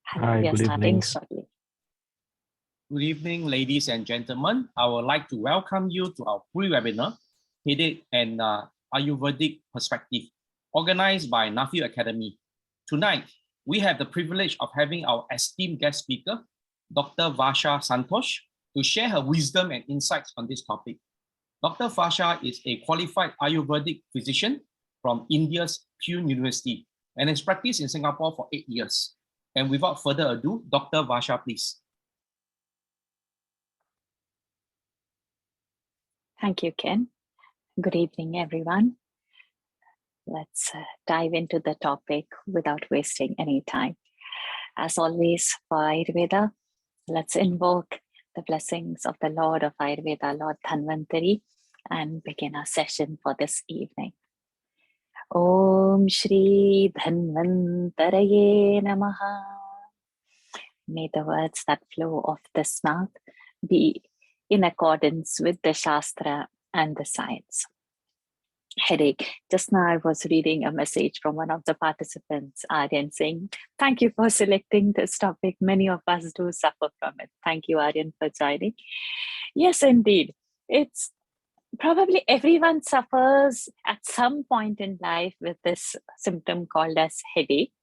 Hello, Hi, we are good starting evening. shortly. Good evening, ladies and gentlemen. I would like to welcome you to our free webinar, Headache and Ayurvedic Perspective, organized by Nuffield Academy. Tonight, we have the privilege of having our esteemed guest speaker, Dr. Varsha Santosh, to share her wisdom and insights on this topic. Dr. Varsha is a qualified Ayurvedic physician from India's Pune University and has practiced in Singapore for 8 years. And without further ado, Dr. Varsha, please. Thank you, Ken. Good evening, everyone. Let's dive into the topic without wasting any time. As always, for Ayurveda, let's invoke the blessings of the Lord of Ayurveda, Lord Dhanvantari, and begin our session for this evening. Om Shri Dhanvantaraye Namaha. May the words that flow off this mouth be in accordance with the Shastra and the science. Headache. Just now I was reading a message from one of the participants, Aryan, saying, thank you for selecting this topic. Many of us do suffer from it. Thank you, Aryan, for joining. Yes, indeed. It's probably everyone suffers at some point in life with this symptom called as headache.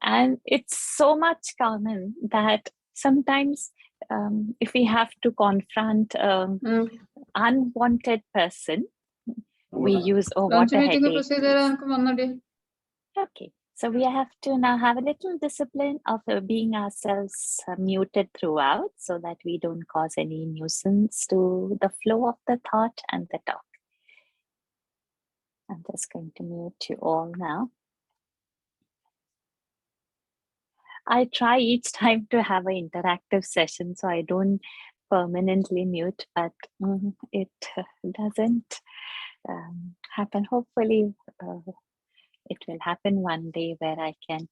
And it's so much common that sometimes if we have to confront unwanted person, we use, oh, what a headache. Okay, so we have to now have a little discipline of being ourselves muted throughout so that we don't cause any nuisance to the flow of the thought and the talk. I'm just going to mute you all now. I try each time to have an interactive session, so I don't permanently mute, but it doesn't happen. Hopefully, it will happen one day where I can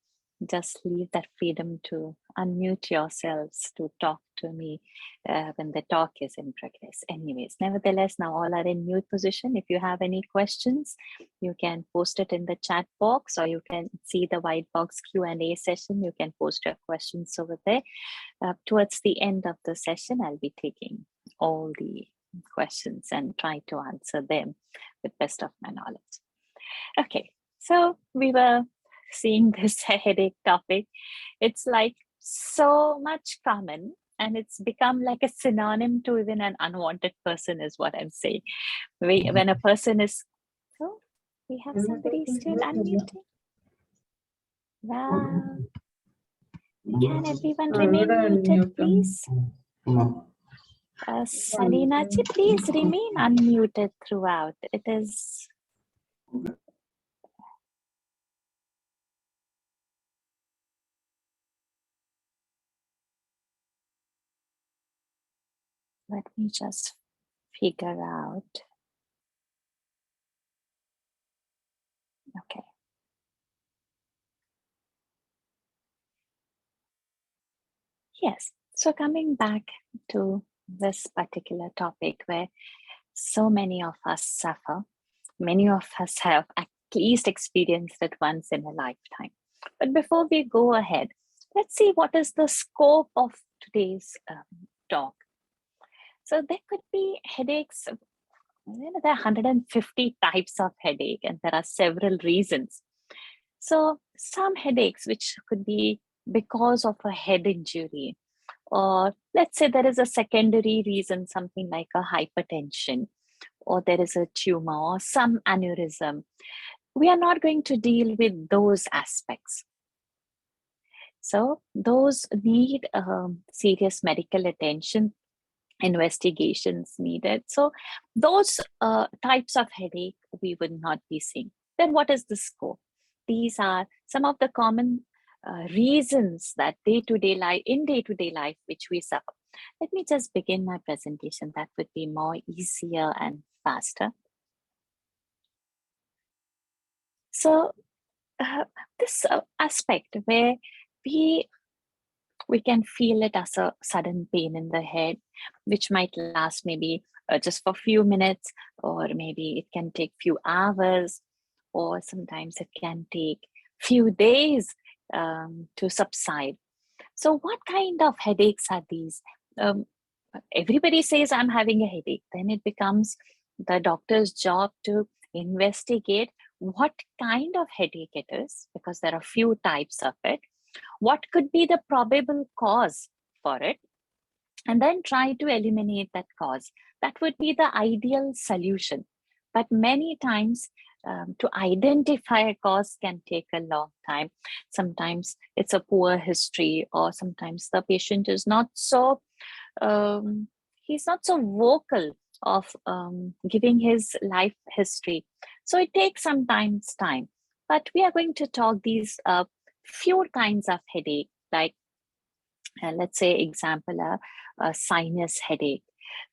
just leave that freedom to unmute yourselves to talk to me when the talk is in progress. Anyways, nevertheless, now all are in mute position. If you have any questions, you can post it in the chat box, or you can see the white box Q&A session. You can post your questions over there. Towards the end of the session, I'll be taking all the questions and try to answer them with best of my knowledge. Okay, so we were seeing this headache topic. It's like so much common, and it's become like a synonym to even an unwanted person is what I'm saying. When a person is, oh, we have somebody still unmuted. Wow. Can everyone remain muted, please? Salina ji, please remain unmuted throughout. It is... Let me just figure out. Okay. Yes. So coming back to this particular topic where so many of us suffer, many of us have at least experienced it once in a lifetime. But before we go ahead, let's see what is the scope of today's talk. So there could be headaches. There are 150 types of headache, and there are several reasons. So some headaches, which could be because of a head injury, or let's say there is a secondary reason, something like a hypertension, or there is a tumor or some aneurysm. We are not going to deal with those aspects. So those need serious medical attention, investigations needed. So those types of headache we would not be seeing. Then what is the scope? These are some of the common reasons that day-to-day life which we suffer. Let me just begin my presentation. That would be more easier and faster. So this aspect where we can feel it as a sudden pain in the head, which might last maybe just for a few minutes, or maybe it can take few hours, or sometimes it can take few days to subside. So what kind of headaches are these? Um, Everybody says I'm having a headache. Then it becomes the doctor's job to investigate what kind of headache it is, because there are few types of it. What could be the probable cause for it? And then try to eliminate that cause. That would be the ideal solution. But many times, to identify a cause can take a long time. Sometimes it's a poor history, or sometimes the patient is not so he's not so vocal of giving his life history. So it takes sometimes time. But we are going to talk these few kinds of headache, like let's say example, a sinus headache.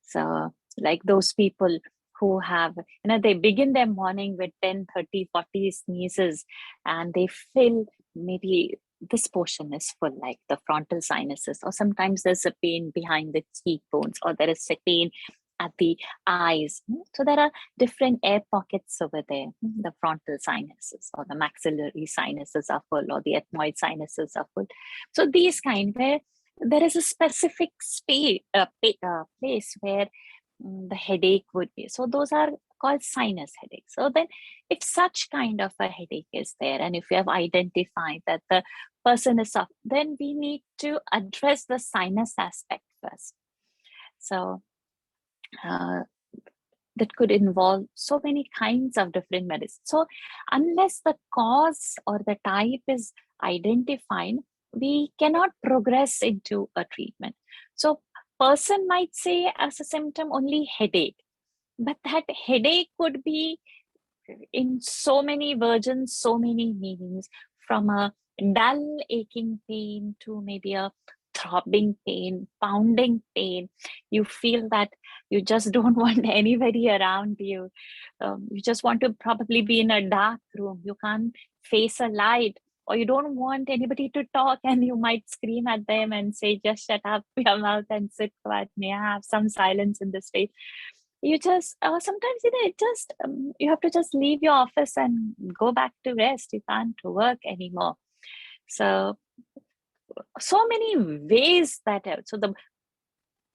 So like those people who have, they begin their morning with 10, 30, 40 sneezes, and they feel maybe this portion is full, like the frontal sinuses, or sometimes there's a pain behind the cheekbones, or there is a pain at the eyes. So there are different air pockets over there. The frontal sinuses or the maxillary sinuses are full, or the ethmoid sinuses are full. So these kind where there is a specific place where the headache would be. So those are called sinus headaches. So then if such kind of a headache is there, and if you have identified that the person is off, then we need to address the sinus aspect first. So that could involve so many kinds of different medicines. So unless the cause or the type is identified, we cannot progress into a treatment. So person might say as a symptom only headache, but that headache could be in so many versions, so many meanings, from a dull aching pain to maybe a throbbing pain, pounding pain. You feel that you just don't want anybody around you. You just want to probably be in a dark room. You can't face a light, or you don't want anybody to talk, and you might scream at them and say, just shut up your mouth and sit quiet. May I have some silence in this space? You just sometimes it just you have to just leave your office and go back to rest. You can't work anymore. So many ways that so the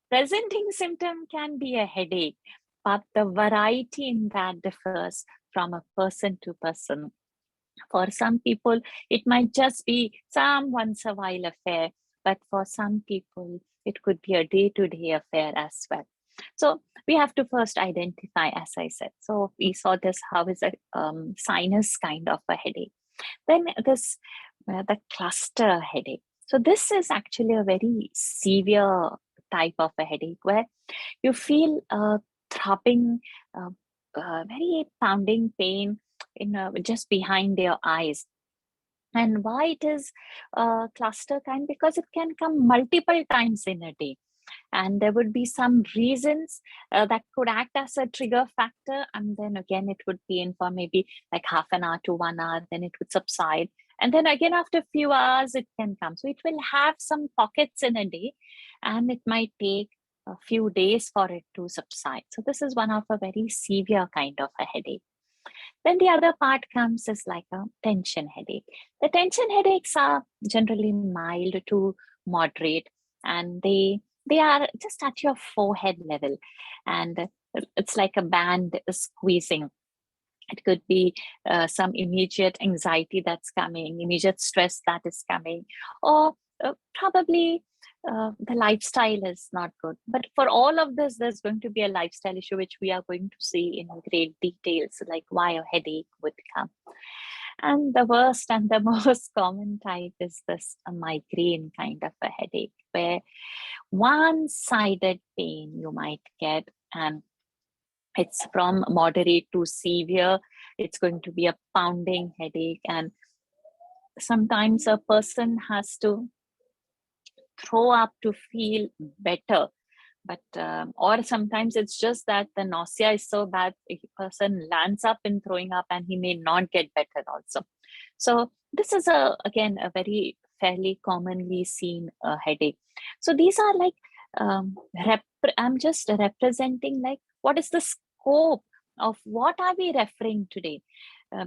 presenting symptom can be a headache, but the variety in that differs from a person to person. For some people, it might just be some once a while affair, but for some people, it could be a day-to-day affair as well. So we have to first identify, as I said. So we saw this, how is a sinus kind of a headache. Then this, the cluster headache. So this is actually a very severe type of a headache where you feel throbbing, very pounding pain just behind your eyes. And why it is cluster kind? Because it can come multiple times in a day. And there would be some reasons that could act as a trigger factor. And then again, it would be in for maybe like half an hour to 1 hour, then it would subside. And then again, after a few hours, it can come. So it will have some pockets in a day, and it might take a few days for it to subside. So this is one of a very severe kind of a headache. Then the other part comes is like a tension headache. The tension headaches are generally mild to moderate, and they are just at your forehead level, and it's like a band squeezing. It could be some immediate anxiety that's coming, immediate stress that is coming, or probably the lifestyle is not good. But for all of this, there's going to be a lifestyle issue, which we are going to see in great details, like why a headache would come. And the worst and the most common type is this a migraine kind of a headache, where one-sided pain you might get, and it's from moderate to severe. It's going to be a pounding headache, and sometimes a person has to throw up to feel better. But or sometimes it's just that the nausea is so bad, a person lands up in throwing up, and he may not get better also. So this is again a very fairly commonly seen headache. So these are like I'm just representing like what is the scope of what are we referring today,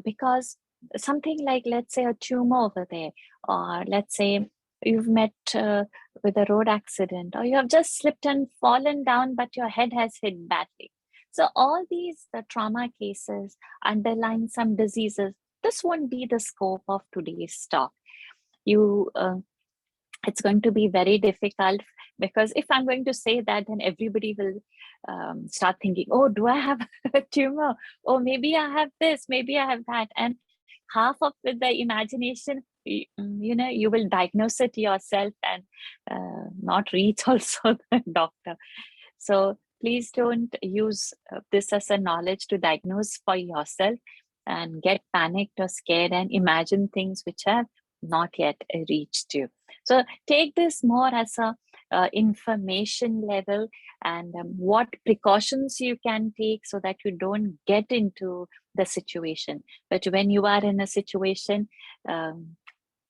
because something like, let's say, a tumor over there, or let's say you've met with a road accident, or you have just slipped and fallen down, but your head has hit badly. So all these, the trauma cases underlying some diseases, this won't be the scope of today's talk. It's going to be very difficult, because if I'm going to say that, then everybody will start thinking, oh, do I have a tumor? Oh, maybe I have this, maybe I have that. And half of with the imagination, you will diagnose it yourself and not reach also the doctor. So please don't use this as a knowledge to diagnose for yourself and get panicked or scared and imagine things which have not yet reached you. So take this more as a information level, and what precautions you can take so that you don't get into the situation. But when you are in a situation,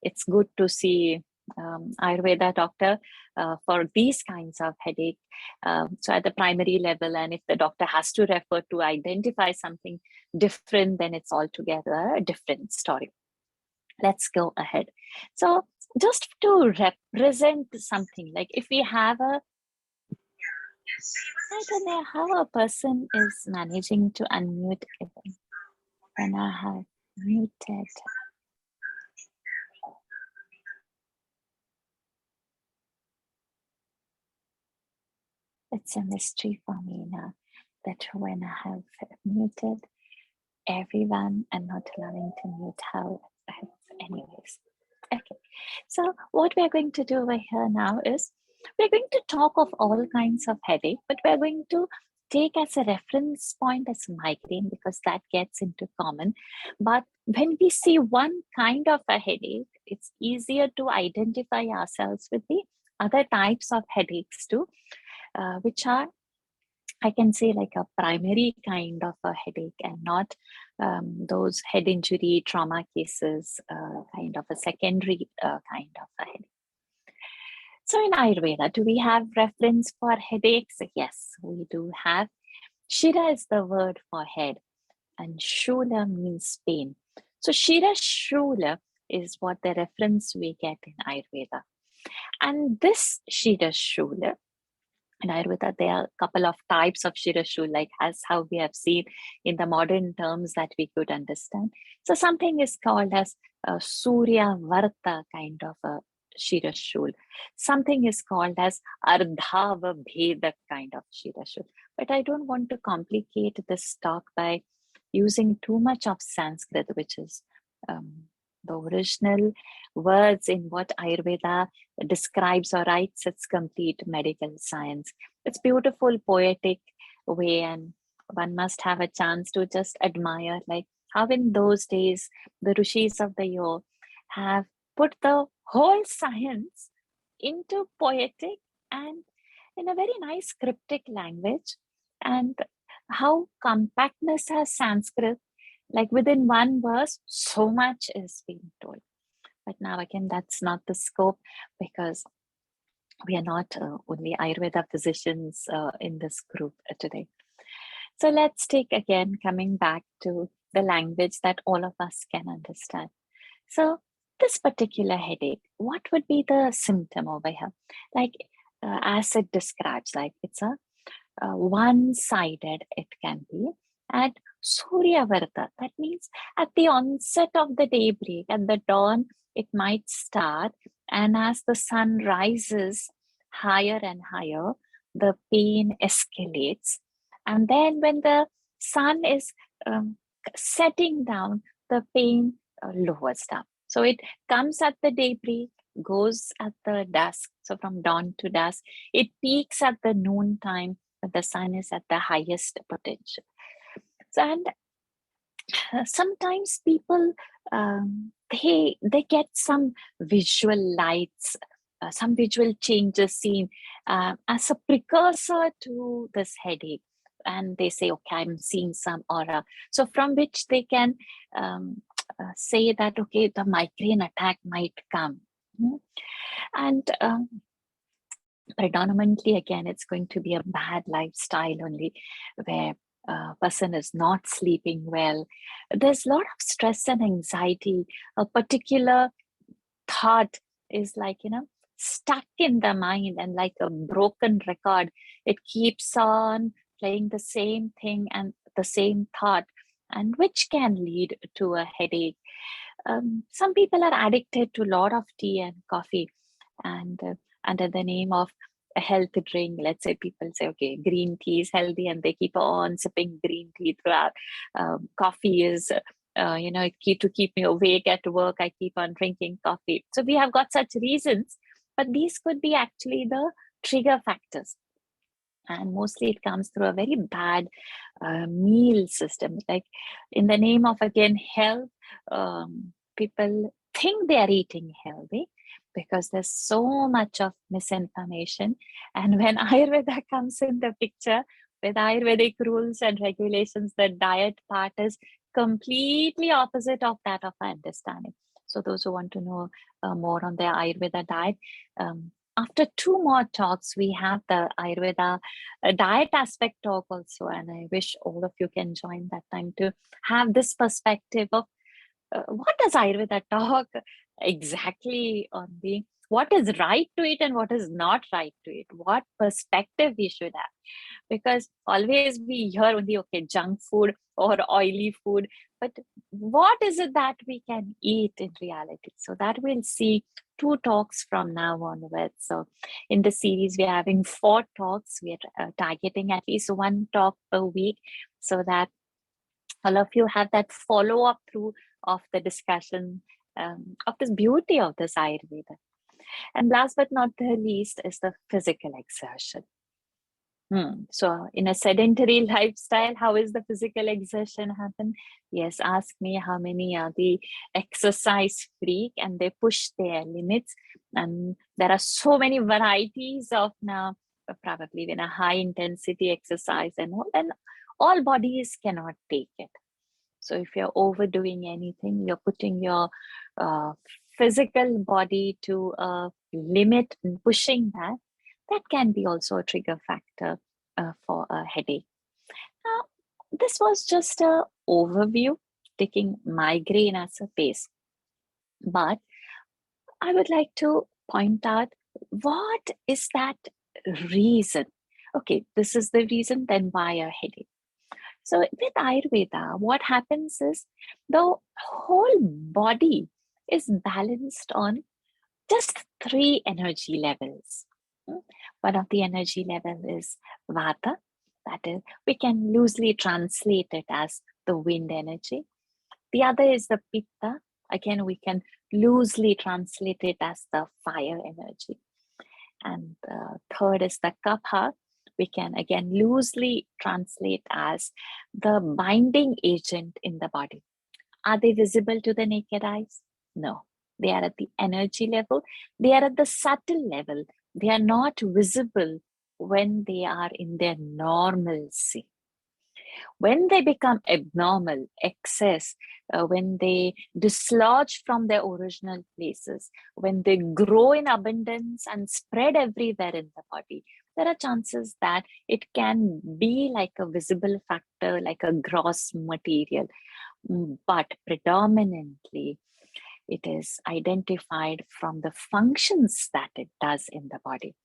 it's good to see Ayurveda doctor for these kinds of headache. So at the primary level, and if the doctor has to refer to identify something different, then it's altogether a different story. Let's go ahead. So just to represent something, like if we have I don't know how a person is managing to unmute even when I have muted. It's a mystery for me now that when I have muted everyone and not allowing to mute how, anyways. Okay, so what we're going to do over here now is we're going to talk of all kinds of headache, but we're going to take as a reference point as migraine, because that gets into common. But when we see one kind of a headache, it's easier to identify ourselves with the other types of headaches too, which are, I can say, like a primary kind of a headache, and not those head injury trauma cases, kind of a secondary kind of a headache. So in Ayurveda, do we have reference for headaches? Yes, we do have. Shira is the word for head, and Shula means pain. So Shira Shula is what the reference we get in Ayurveda. And this Shira Shula, in Ayurveda, there are a couple of types of Shira Shula, like as how we have seen in the modern terms that we could understand. So something is called as a Surya Varta kind of a Shira Shul. Something is called as Ardhava Bheda kind of Shira Shul. But I don't want to complicate this talk by using too much of Sanskrit, which is the original words in what Ayurveda describes or writes its complete medical science. It's beautiful, poetic way, and one must have a chance to just admire, like how in those days the rishis of the yore have put the whole science into poetic and in a very nice cryptic language, and how compactness has Sanskrit, like within one verse, so much is being told. But now again, that's not the scope, because we are not only Ayurveda physicians in this group today. So let's take again, coming back to the language that all of us can understand. So this particular headache, what would be the symptom over here? Like as it describes, like it's a one-sided, it can be. At Surya Varta, that means at the onset of the daybreak, at the dawn, it might start, and as the sun rises higher and higher, the pain escalates. And then when the sun is setting down, the pain lowers down. So it comes at the daybreak, goes at the dusk. So from dawn to dusk, it peaks at the noon time when the sun is at the highest potential. So, and sometimes people they get some visual lights, some visual changes seen as a precursor to this headache, and they say, okay, I'm seeing some aura, so from which they can say that, okay, the migraine attack might come. And predominantly, again, it's going to be a bad lifestyle only, where person is not sleeping well. There's a lot of stress and anxiety. A particular thought is like, stuck in the mind, and like a broken record, it keeps on playing the same thing and the same thought, and which can lead to a headache. Some people are addicted to a lot of tea and coffee, and under the name of a health drink, let's say people say, okay, green tea is healthy, and they keep on sipping green tea throughout. Coffee is to keep me awake at work, I keep on drinking coffee. So we have got such reasons, but these could be actually the trigger factors. And mostly it comes through a very bad meal system. Like, in the name of, again, health, people think they are eating healthy because there's so much of misinformation. And when Ayurveda comes in the picture with Ayurvedic rules and regulations, the diet part is completely opposite of that of our understanding. So those who want to know more on their Ayurveda diet, after 2 more talks, we have the Ayurveda diet aspect talk also. And I wish all of you can join that time to have this perspective of what does Ayurveda talk exactly on the what is right to eat and what is not right to eat, what perspective we should have. Because always we hear only, okay, junk food or oily food, but what is it that we can eat in reality? So that we'll see 2 talks from now onwards. So in the series, we're having 4 talks. We're targeting at least 1 talk per week, so that all of you have that follow-up through of the discussion of this beauty of this Ayurveda. And last but not the least is the physical exertion. So in a sedentary lifestyle, how is the physical exertion happen? Yes, ask me how many are the exercise freak and they push their limits. And there are so many varieties of now, probably in a high intensity exercise and all bodies cannot take it. So if you're overdoing anything, you're putting your physical body to a limit and pushing that can be also a trigger factor for a headache. Now, this was just an overview, taking migraine as a base. But I would like to point out, what is that reason? Okay, this is the reason, then why a headache? So with Ayurveda, what happens is the whole body is balanced on just 3 energy levels. One of the energy level is Vata, that is, we can loosely translate it as the wind energy. The other is the Pitta, again, we can loosely translate it as the fire energy. And the third is the Kapha, we can again loosely translate as the binding agent in the body. Are they visible to the naked eyes? No. They are at the energy level. They are at the subtle level. They are not visible when they are in their normalcy. When they become abnormal, excess, when they dislodge from their original places, when they grow in abundance and spread everywhere in the body, there are chances that it can be like a visible factor, like a gross material. But predominantly, it is identified from the functions that it does in the body.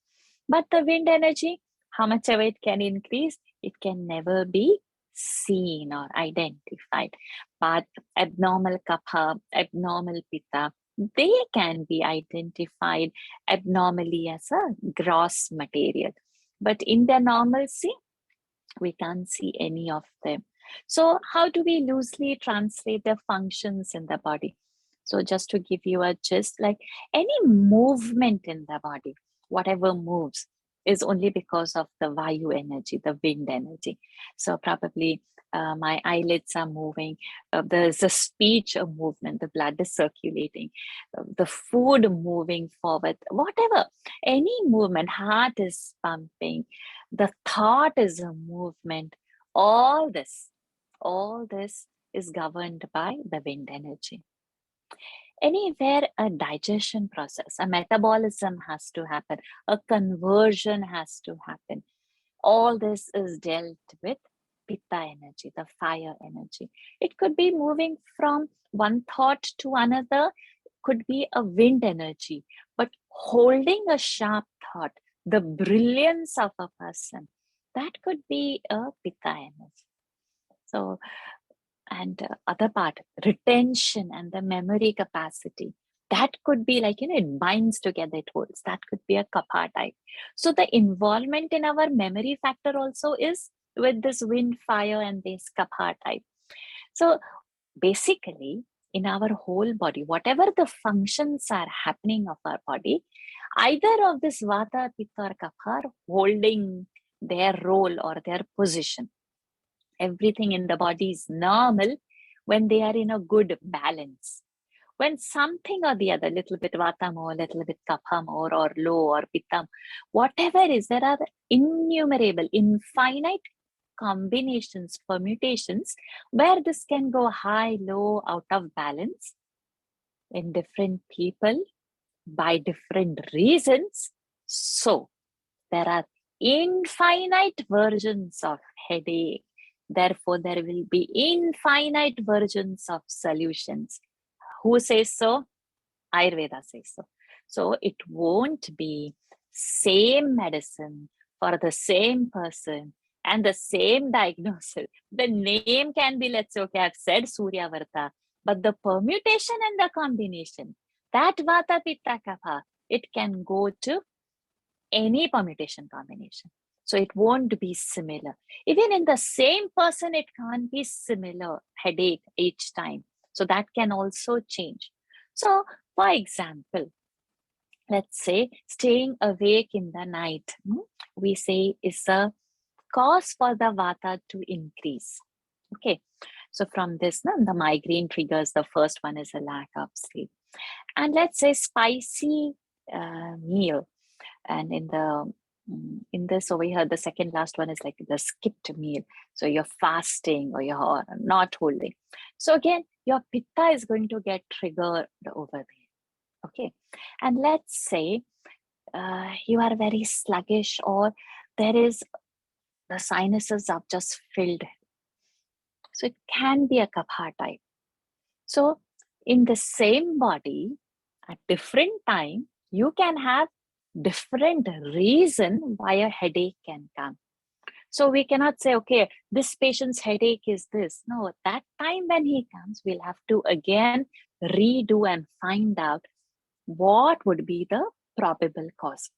But the wind energy, how much ever it can increase, it can never be seen or identified. But abnormal kapha, abnormal pitta, they can be identified abnormally as a gross material. But in their normalcy, we can't see any of them. So how do we loosely translate the functions in the body? So just to give you a gist, like any movement in the body, whatever moves, is only because of the Vayu energy, the wind energy. So probably my eyelids are moving, there's a speech of movement, the blood is circulating, the food moving forward, whatever, any movement, heart is pumping, the thought is a movement, all this is governed by the wind energy. Anywhere a digestion process, a metabolism has to happen, a conversion has to happen. All this is dealt with pitta energy, the fire energy. It could be moving from one thought to another, could be a wind energy, but holding a sharp thought, the brilliance of a person, that could be a pitta energy. So, and other part, retention and the memory capacity, that could be like, it binds together, it holds. That could be a kapha type. So the involvement in our memory factor also is with this wind, fire, and this kapha type. So basically, in our whole body, whatever the functions are happening of our body, either of this vata, pitta, or kapha are holding their role or their position. Everything in the body is normal when they are in a good balance. When something or the other, little bit vata more, little bit kapha more, or low, or pitta, whatever is, there are innumerable, infinite combinations, permutations, where this can go high, low, out of balance in different people by different reasons. So there are infinite versions of headache. Therefore, there will be infinite versions of solutions. Who says so? Ayurveda says so. So it won't be same medicine for the same person and the same diagnosis. The name can be, let's say, okay, I've said Suryavarta, but the permutation and the combination, that Vata, Pitta, Kapha, it can go to any permutation combination. So it won't be similar. Even in the same person, it can't be similar headache each time. So that can also change. So for example, let's say staying awake in the night, we say is a cause for the vata to increase. Okay. So from this, the migraine triggers, the first one is a lack of sleep. And let's say spicy meal. And in this over here, the second last one is like the skipped meal. So you're fasting or you're not holding. So again, your pitta is going to get triggered over there. Okay. And let's say you are very sluggish, or there is the sinuses are just filled. So it can be a kapha type. So in the same body, at different time, you can have different reason why a headache can come. So we cannot say, okay, this patient's headache is this. No, that time when he comes, we'll have to again redo and find out what would be the probable cause.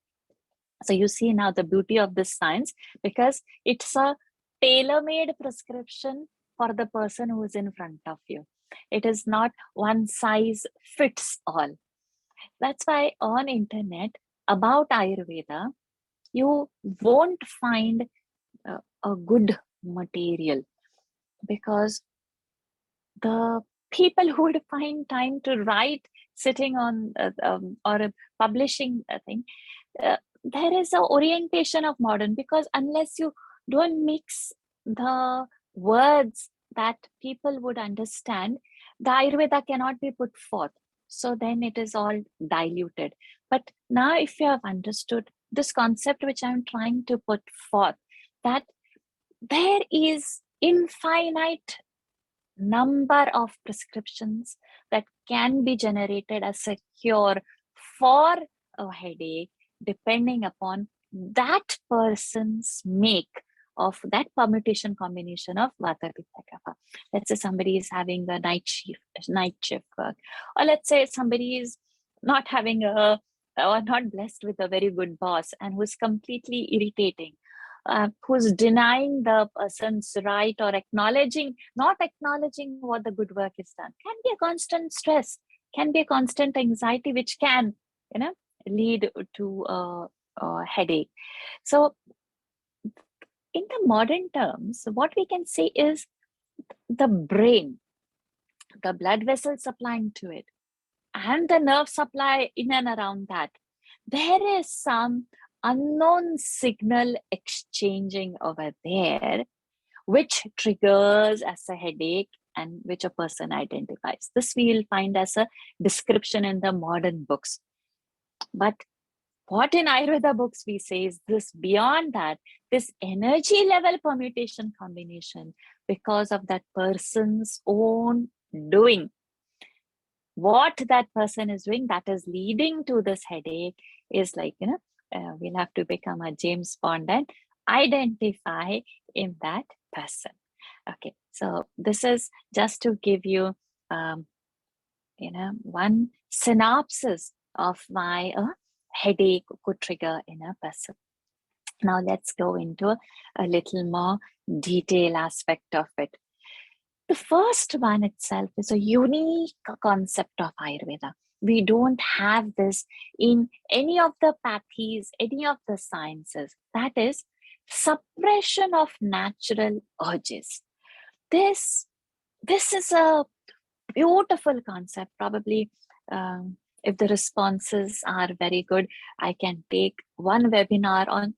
So you see now the beauty of this science, because it's a tailor-made prescription for the person who is in front of you. It is not one size fits all. That's why on internet about Ayurveda, you won't find a good material, because the people who would find time to write sitting on or publishing a thing, there is a orientation of modern, because unless you don't mix the words that people would understand, the Ayurveda cannot be put forth. So then it is all diluted. But now if you have understood this concept which I'm trying to put forth, that there is infinite number of prescriptions that can be generated as a cure for a headache, depending upon that person's make of that permutation combination of vata, pitta, kapha. Let's say somebody is having a night shift work, or let's say somebody is not having or not blessed with a very good boss and who's completely irritating, who's denying the person's right, or not acknowledging what the good work is done, can be a constant stress, can be a constant anxiety, which can, lead to a headache. So in the modern terms, what we can say is the brain, the blood vessels supplying to it, and the nerve supply in and around that, there is some unknown signal exchanging over there, which triggers as a headache and which a person identifies. This we will find as a description in the modern books. But what in Ayurveda books we say is this: beyond that, this energy level permutation combination because of that person's own doing. What that person is doing that is leading to this headache is like, we'll have to become a James Bond and identify in that person. Okay, so this is just to give you, one synopsis of why a headache could trigger in a person. Now let's go into a little more detail aspect of it. The first one itself is a unique concept of Ayurveda. We don't have this in any of the pathies, any of the sciences. That is suppression of natural urges. This is a beautiful concept. Probably, if the responses are very good, I can take one webinar on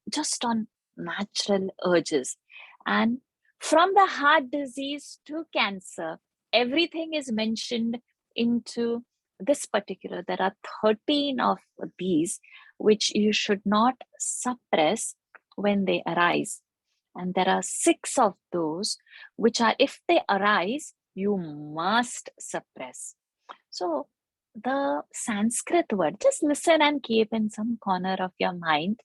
natural urges. And from the heart disease to cancer, everything is mentioned into this particular. There are 13 of these which you should not suppress when they arise. And there are 6 of those which are, if they arise, you must suppress. So the Sanskrit word, just listen and keep in some corner of your mind.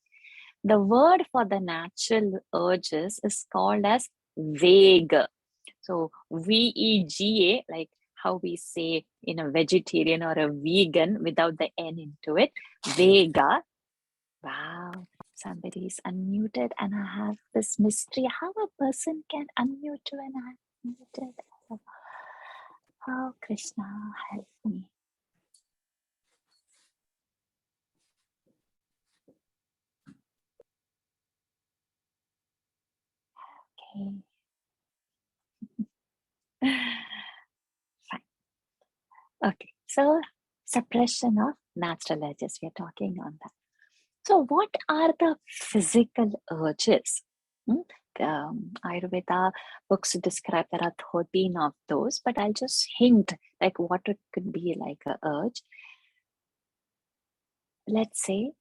The word for the natural urges is called as Vega. So Vega, like how we say in a vegetarian or a vegan without the N into it, Vega. Wow, somebody is unmuted and I have this mystery how a person can unmute when I'm muted. Oh, Krishna, help me. Okay. Fine. Okay, so suppression of natural urges, we are talking on that. So what are the physical urges? Ayurveda books describe there are 13 of those, but I'll just hint like what it could be like a urge. Let's say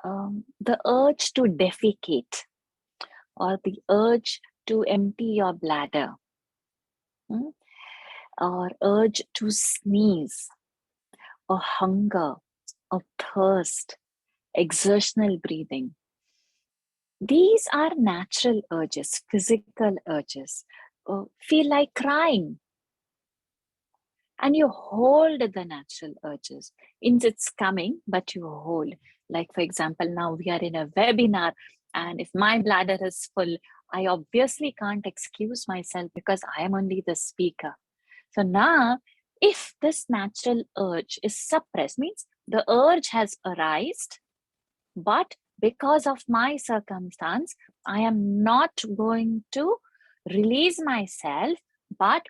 the urge to defecate or the urge to empty your bladder, or urge to sneeze, or hunger, or thirst, exertional breathing. These are natural urges, physical urges. Feel like crying. And you hold the natural urges. It's coming, but you hold. Like, for example, now we are in a webinar, and if my bladder is full, I obviously can't excuse myself because I am only the speaker. So now, if this natural urge is suppressed, means the urge has arisen, but because of my circumstance, I am not going to release myself, but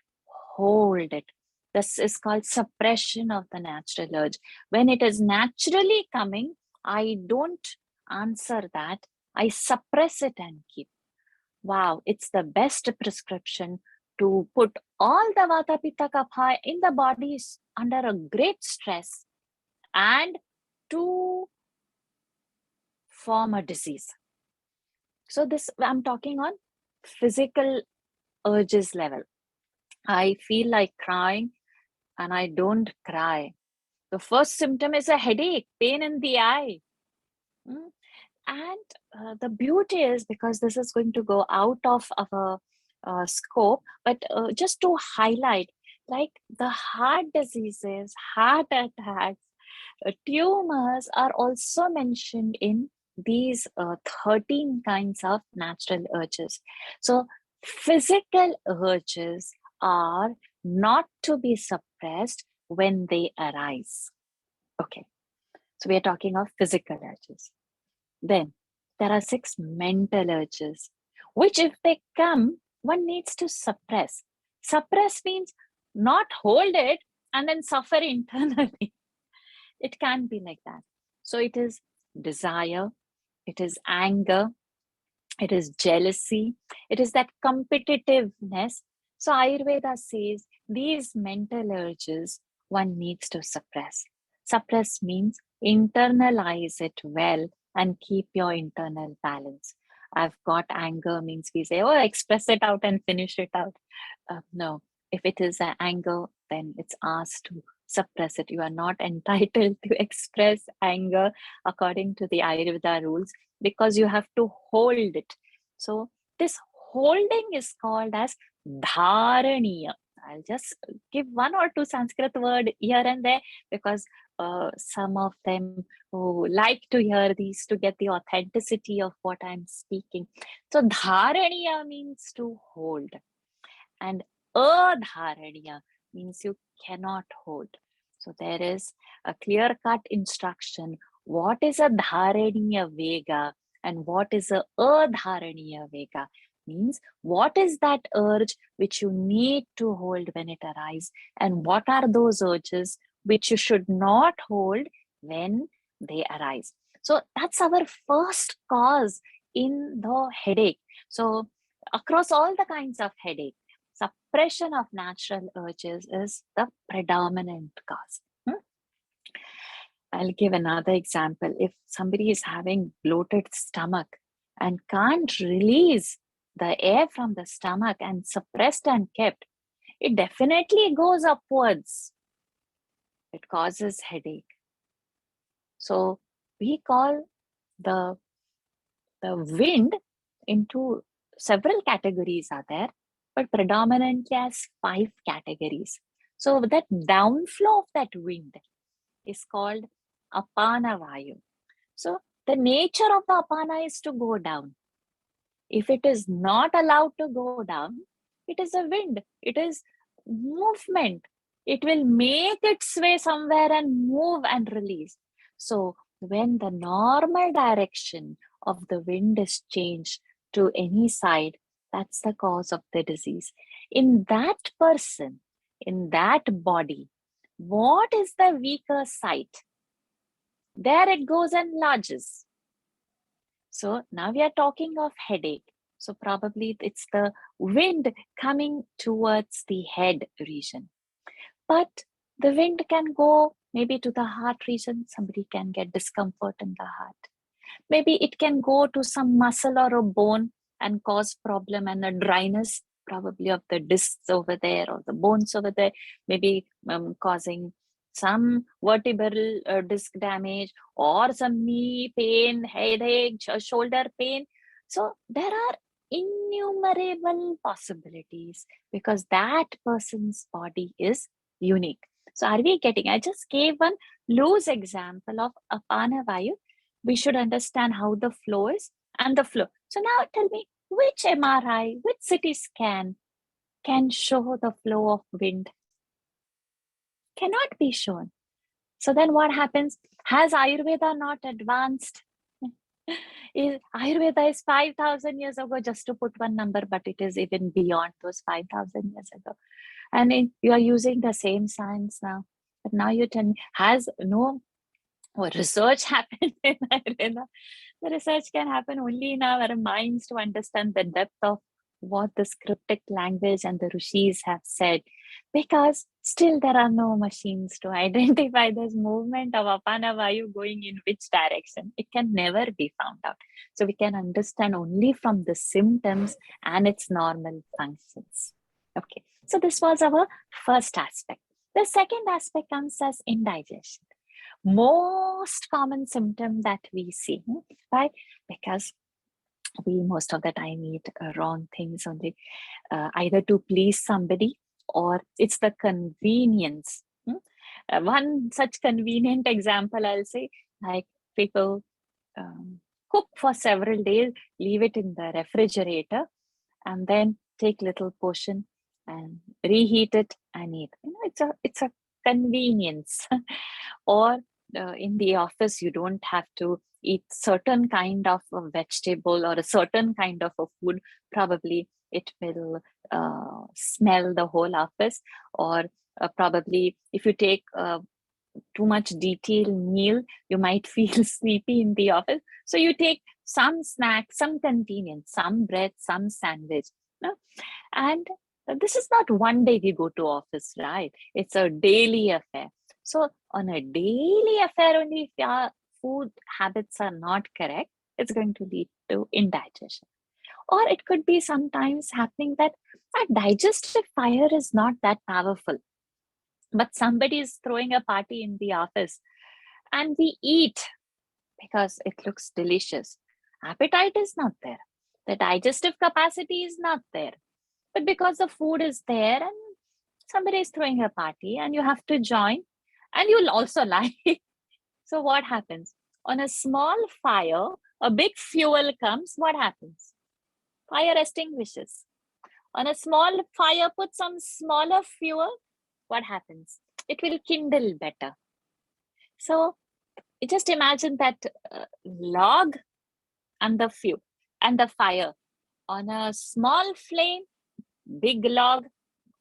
hold it. This is called suppression of the natural urge. When it is naturally coming, I don't answer that. I suppress it and keep. Wow, it's the best prescription to put all the Vata Pitta Kapha in the body under a great stress and to form a disease. So this, I'm talking on physical urges level. I feel like crying and I don't cry. The first symptom is a headache, pain in the eye. And the beauty is, because this is going to go out of our scope, but just to highlight, like the heart diseases, heart attacks, tumors are also mentioned in these 13 kinds of natural urges. So physical urges are not to be suppressed when they arise. Okay, so we are talking of physical urges. Then there are 6 mental urges, which if they come, one needs to suppress. Suppress means not hold it and then suffer internally. It can be like that. So it is desire, it is anger, it is jealousy, it is that competitiveness. So Ayurveda says these mental urges one needs to suppress. Suppress means internalize it well and keep your internal balance. I've got anger means we say, oh, express it out and finish it out. No, if it is an anger, then it's asked to suppress it. You are not entitled to express anger according to the Ayurveda rules, because you have to hold it. So this holding is called as dharaniya. I'll just give one or two Sanskrit word here and there, because some of them who like to hear these to get the authenticity of what I'm speaking. So dharaniya means to hold, and adharaniya means you cannot hold. So there is a clear-cut instruction. What is a dharaniya vega and what is a adharaniya vega? Means what is that urge which you need to hold when it arises, and what are those urges which you should not hold when they arise. So that's our first cause in the headache. So across all the kinds of headache, suppression of natural urges is the predominant cause. I'll give another example. If somebody is having bloated stomach and can't release the air from the stomach and suppressed and kept, it definitely goes upwards. It causes headache. So we call the wind into several categories are there, but predominantly as 5 categories. So that downflow of that wind is called apana vayu. So the nature of the apana is to go down. If it is not allowed to go down, it is a wind. It is movement. It will make its way somewhere and move and release. So when the normal direction of the wind is changed to any side, that's the cause of the disease. In that person, in that body, what is the weaker side? There it goes and enlarges. So now we are talking of headache. So probably it's the wind coming towards the head region. But the wind can go maybe to the heart region. Somebody can get discomfort in the heart. Maybe it can go to some muscle or a bone and cause problem and a dryness, probably of the discs over there or the bones over there, maybe causing some vertebral disc damage or some knee pain, headache, shoulder pain. So there are innumerable possibilities, because that person's body is unique. So are we getting? I just gave one loose example of apana vayu. We should understand how the flow is and the flow. So now tell me, which MRI, which CT scan can show the flow of wind? Cannot be shown. So then what happens? Has Ayurveda not advanced? Ayurveda is 5,000 years ago, just to put one number, but it is even beyond those 5,000 years ago. And you are using the same science now. But now you tell me, has no research happened in Ayurveda? The research can happen only in our minds to understand the depth of what the scriptic language and the rishis have said, because still there are no machines to identify this movement of apana vayu going in which direction. It can never be found out. So we can understand only from the symptoms and its normal functions. Okay, so this was our first aspect. The second aspect comes as indigestion. Most common symptom that we see, right? Because we most of the time eat wrong things only, either to please somebody or it's the convenience. One such convenient example I'll say, like people cook for several days, leave it in the refrigerator, and then take little portion and reheat it and eat. It's a convenience. Or in the office, you don't have to eat certain kind of a vegetable or a certain kind of a food. Probably it will smell the whole office, or probably if you take too much detailed meal, you might feel sleepy in the office. So you take some snack, some convenience, some bread, some sandwich. No? And this is not one day we go to office, right? It's a daily affair. So on a daily affair only, if our food habits are not correct, it's going to lead to indigestion. Or it could be sometimes happening that our digestive fire is not that powerful, but somebody is throwing a party in the office and we eat because it looks delicious. Appetite is not there. The digestive capacity is not there. But because the food is there and somebody is throwing a party and you have to join and you'll also like. So what happens? On a small fire, a big fuel comes, what happens? Fire extinguishes. On a small fire, put some smaller fuel, what happens? It will kindle better. So just imagine that log and the fuel and the fire. On a small flame, big log,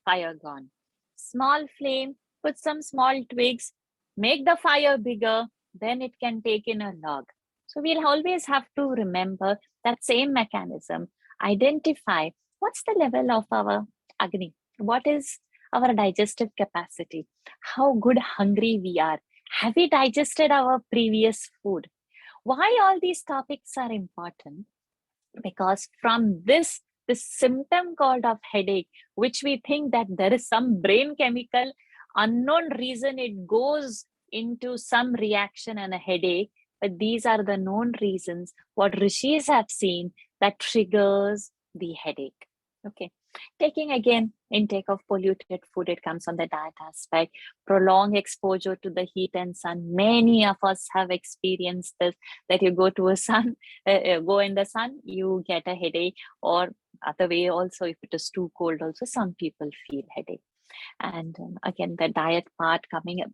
fire gone. Small flame, put some small twigs, make the fire bigger, then it can take in a log. So we'll always have to remember that same mechanism, identify what's the level of our Agni, what is our digestive capacity, how good hungry we are, have we digested our previous food? Why all these topics are important? Because from this symptom called of headache, which we think that there is some brain chemical unknown reason it goes into some reaction and a headache, but these are the known reasons what rishis have seen that triggers the headache. Okay, taking again intake of polluted food, it comes on the diet aspect. Prolonged exposure to the heat and sun, many of us have experienced this, that you go to a sun, go in the sun, you get a headache, or other way also, if it is too cold also, some people feel headache. And again, the diet part coming up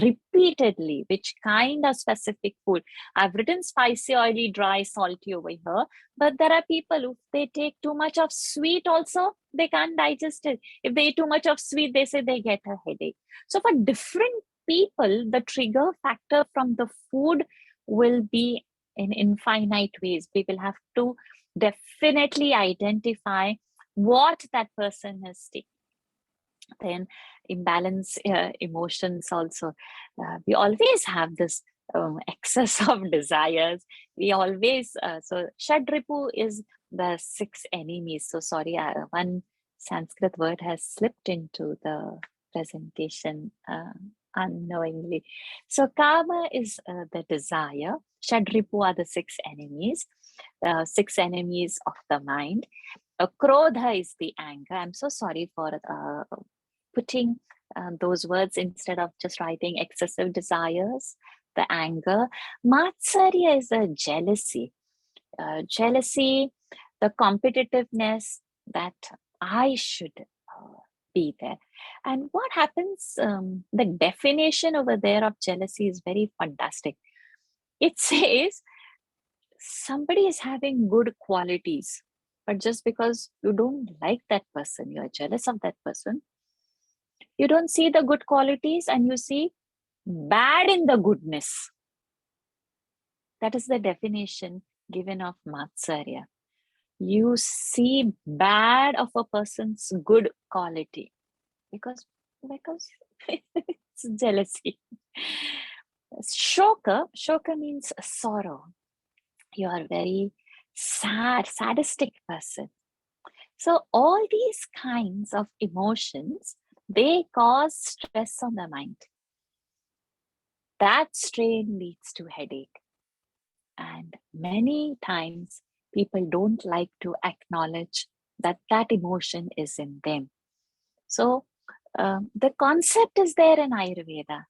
repeatedly, which kind of specific food. I've written spicy, oily, dry, salty over here, but there are people who, they take too much of sweet also, they can't digest it. If they eat too much of sweet, they say they get a headache. So for different people, the trigger factor from the food will be in infinite ways. We will have to definitely identify what that person is taking. Then imbalance emotions also. We always have this excess of desires. We always, so Shadripu is the 6 enemies. So sorry, one Sanskrit word has slipped into the presentation unknowingly. So Kama is the desire. Shadripu are the 6 enemies, 6 enemies of the mind. Krodha is the anger. I'm so sorry for putting those words instead of just writing excessive desires, the anger. Matsarya is a jealousy. Jealousy, the competitiveness that I should be there. And what happens, the definition over there of jealousy is very fantastic. It says somebody is having good qualities, but just because you don't like that person, you're jealous of that person, you don't see the good qualities and you see bad in the goodness. That is the definition given of Matsarya. You see bad of a person's good quality because it's jealousy. Shoka means sorrow. You are very sad, sadistic person. So all these kinds of emotions, they cause stress on the mind. That strain leads to headache. And many times people don't like to acknowledge that that emotion is in them. So the concept is there in Ayurveda.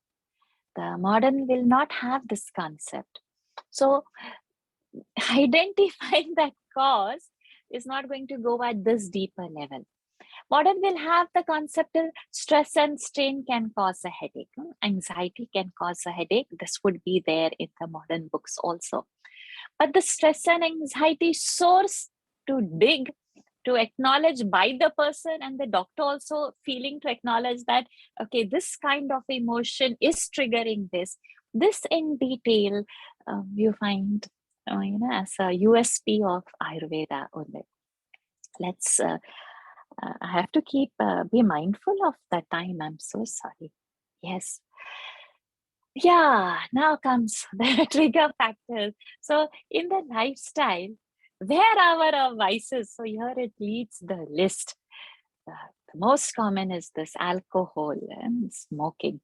The modern will not have this concept. So identifying that cause is not going to go at this deeper level. Modern will have the concept of stress and strain can cause a headache. Anxiety can cause a headache. This would be there in the modern books also. But the stress and anxiety source to dig, to acknowledge by the person and the doctor also feeling to acknowledge that, okay, this kind of emotion is triggering this. This in detail, you find, as a USP of Ayurveda only. Let's, I have to keep, be mindful of the time. I'm so sorry. Yes. Yeah, now comes the trigger factors. So in the lifestyle, where are our vices? So here it leads the list. The most common is this alcohol and smoking.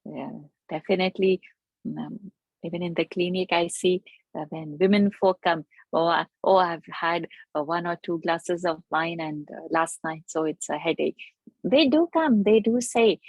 Yeah, definitely. Even in the clinic, I see when women folk come, I've had 1 or 2 glasses of wine and last night, so it's a headache. They do come, they do say,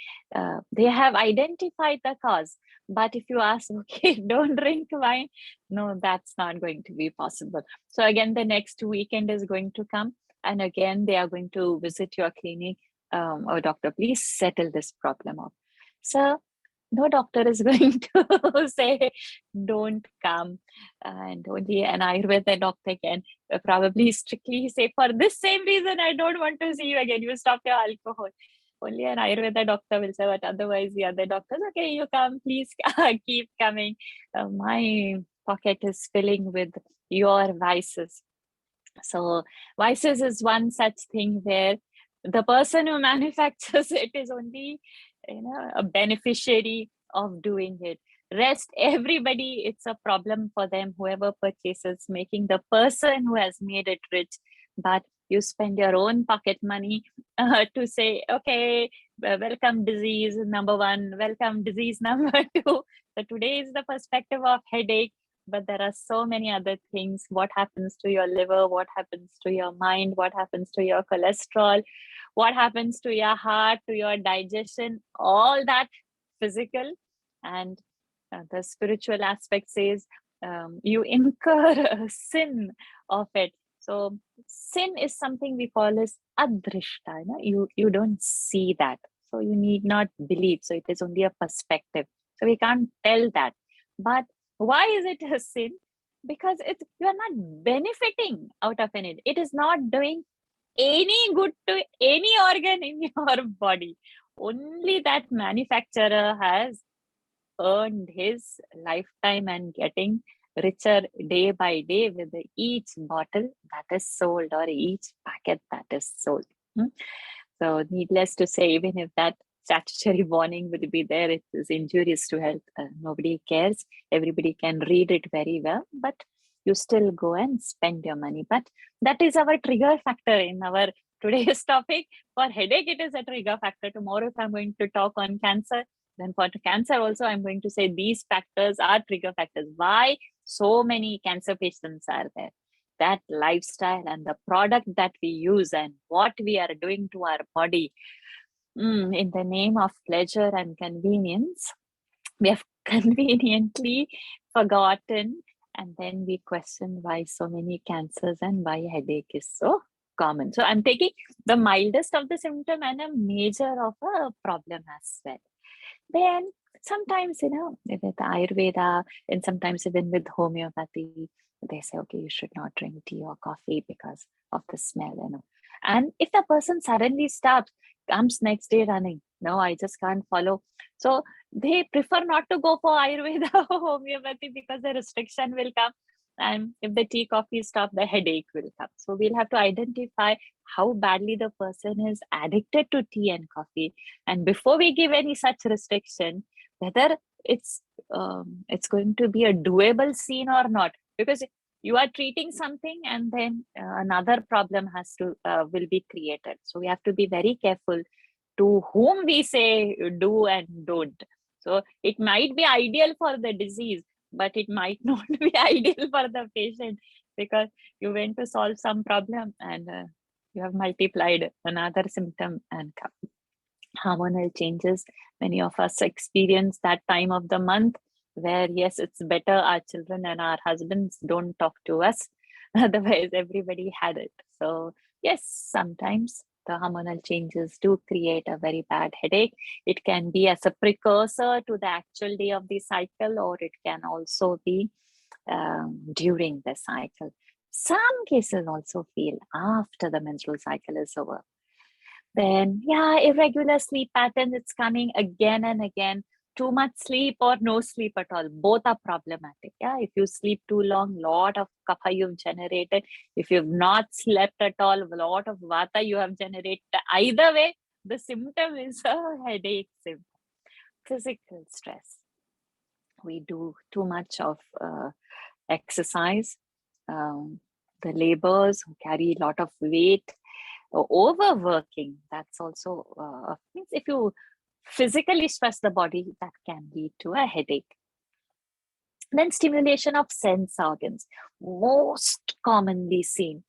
they have identified the cause. But if you ask, okay, don't drink wine, no, that's not going to be possible. So again, the next weekend is going to come, and again, they are going to visit your clinic. Oh, doctor, please settle this problem out. So no doctor is going to say don't come, and only an Ayurveda doctor can probably strictly say, for this same reason I don't want to see you again, you stop your alcohol. Only an Ayurveda doctor will say, but otherwise the other doctors, okay, you come, please keep coming. My pocket is filling with your vices. So vices is one such thing where the person who manufactures it is only, a beneficiary of doing it. Rest, everybody, it's a problem for them, whoever purchases, making the person who has made it rich. But you spend your own pocket money to say, okay, welcome disease number one, welcome disease number two. So today is the perspective of headache, but there are so many other things. What happens to your liver? What happens to your mind? What happens to your cholesterol? What happens to your heart, to your digestion? All that physical. And the spiritual aspect says you incur a sin of it. So sin is something we call as adrishta. You don't see that. So you need not believe. So it is only a perspective. So we can't tell that. But why is it a sin? Because you are not benefiting out of it. It is not doing any good to any organ in your body. Only that manufacturer has earned his lifetime and getting richer day by day with each bottle that is sold or each packet that is sold. So needless to say, even if that statutory warning will be there, it is injurious to health. Nobody cares. Everybody can read it very well, but you still go and spend your money. But that is our trigger factor in our today's topic. For headache, it is a trigger factor. Tomorrow, if I'm going to talk on cancer, then for cancer also, I'm going to say these factors are trigger factors. Why so many cancer patients are there? That lifestyle and the product that we use and what we are doing to our body in the name of pleasure and convenience, we have conveniently forgotten, and then we question why so many cancers and why headache is so common. So I'm taking the mildest of the symptom and a major of a problem as well. Then sometimes, with Ayurveda and sometimes even with homeopathy, they say, okay, you should not drink tea or coffee because of the smell. And if the person suddenly stops, comes next day running, no, I just can't follow. So they prefer not to go for Ayurveda or homeopathy because the restriction will come. And if the tea, coffee stop, the headache will come. So we'll have to identify how badly the person is addicted to tea and coffee. And before we give any such restriction, whether it's going to be a doable scene or not, because you are treating something and then another problem will be created. So we have to be very careful to whom we say do and don't. So it might be ideal for the disease, but it might not be ideal for the patient, because you went to solve some problem and you have multiplied another symptom and hormonal changes. Many of us experience that time of the month where, yes, it's better our children and our husbands don't talk to us. Otherwise, everybody had it. So, yes, sometimes the hormonal changes do create a very bad headache. It can be as a precursor to the actual day of the cycle, or it can also be during the cycle. Some cases also feel after the menstrual cycle is over. Then, yeah, irregular sleep patterns, it's coming again and again. Too much sleep or no sleep at all, both are problematic. Yeah, if you sleep too long, lot of kapha you've generated. If you've not slept at all, a lot of vata you have generated. Either way, the symptom is a headache symptom. Physical stress. we do too much of exercise. The laborers who carry a lot of weight, overworking, that's also means if you physically stress the body, that can lead to a headache. Then stimulation of sense organs, most commonly seen.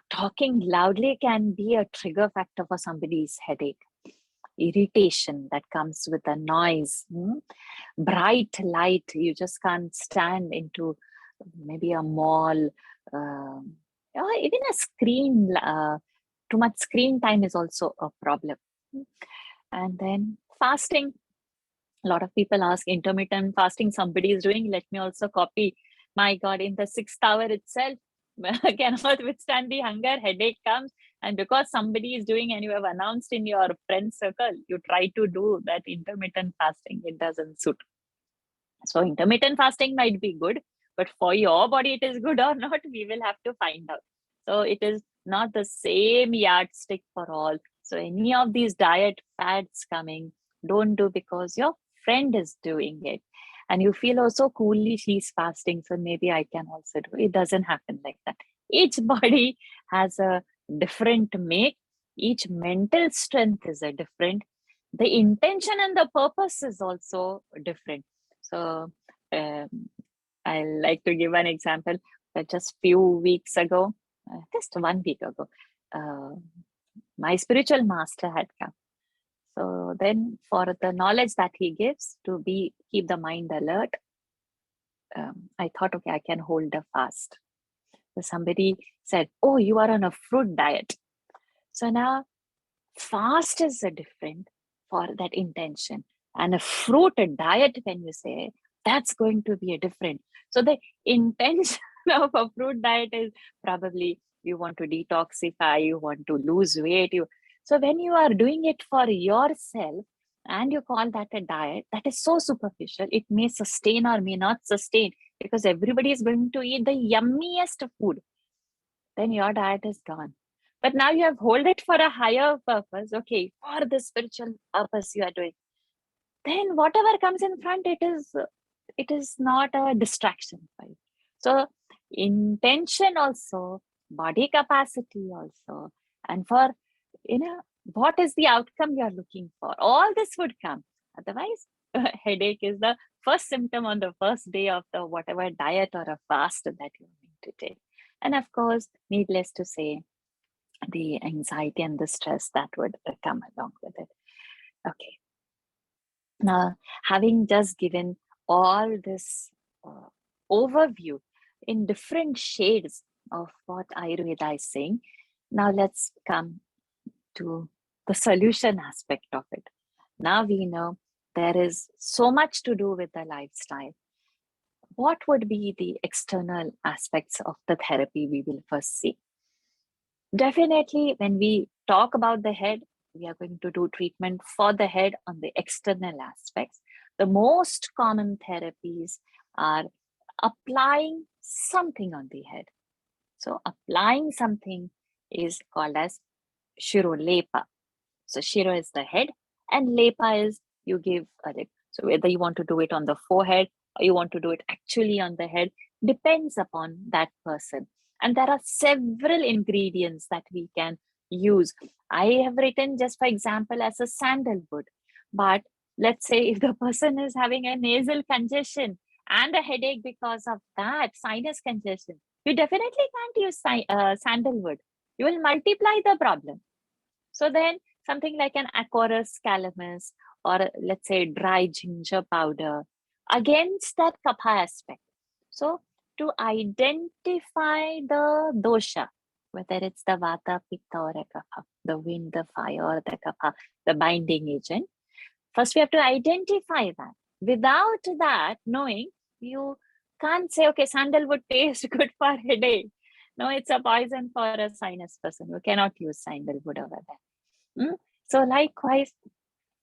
Talking loudly can be a trigger factor for somebody's headache. Irritation that comes with a noise, bright light, you just can't stand into maybe a mall, or even a screen. Too much screen time is also a problem. And then fasting. A lot of people ask, intermittent fasting somebody is doing, let me also copy. My God, in the 6th hour itself, cannot withstand the hunger, headache comes. And because somebody is doing and you have announced in your friend circle, you try to do that intermittent fasting, it doesn't suit. So intermittent fasting might be good, but for your body it is good or not, we will have to find out. So it is not the same yardstick for all. So any of these diet fads coming, don't do because your friend is doing it. And you feel also coolly she's fasting, so maybe I can also do it. It doesn't happen like that. Each body has a different make. Each mental strength is a different. The intention and the purpose is also different. So I like to give an example that just few weeks ago, just 1 week ago, my spiritual master had come. So then for the knowledge that he gives to keep the mind alert, I thought, okay, I can hold a fast. So somebody said, oh, you are on a fruit diet. So now fast is a different for that intention. And a fruit diet, when you say, that's going to be a different. So the intention of a fruit diet is probably you want to detoxify, you want to lose weight. So when you are doing it for yourself and you call that a diet, that is so superficial. It may sustain or may not sustain because everybody is going to eat the yummiest food. Then your diet is gone. But now you have hold it for a higher purpose. Okay, for the spiritual purpose you are doing. Then whatever comes in front, it is not a distraction for you. So intention also, body capacity also, and for what is the outcome you are looking for. All this would come. Otherwise, headache is the first symptom on the first day of the whatever diet or a fast that you need to take. And of course, needless to say, the anxiety and the stress that would come along with it. Okay. Now, having just given all this overview in different shades of what Ayurveda is saying, now let's come to the solution aspect of it. Now we know there is so much to do with the lifestyle. What would be the external aspects of the therapy we will first see? Definitely, when we talk about the head, we are going to do treatment for the head on the external aspects. The most common therapies are applying something on the head. So applying something is called as shirolepa. So shiro is the head and lepa is you give a lip. So whether you want to do it on the forehead or you want to do it actually on the head depends upon that person. And there are several ingredients that we can use. I have written just for example as a sandalwood, but let's say if the person is having a nasal congestion and a headache because of that sinus congestion, you definitely can't use sandalwood. You will multiply the problem. So then something like an Acorus calamus or let's say dry ginger powder against that kapha aspect. So to identify the dosha, whether it's the vata, pitta or a kapha, the wind, the fire or the kapha, the binding agent, first we have to identify that. Without that knowing, you can't say, okay, sandalwood tastes good for headache. No, it's a poison for a sinus person. You cannot use sandalwood over there. So likewise,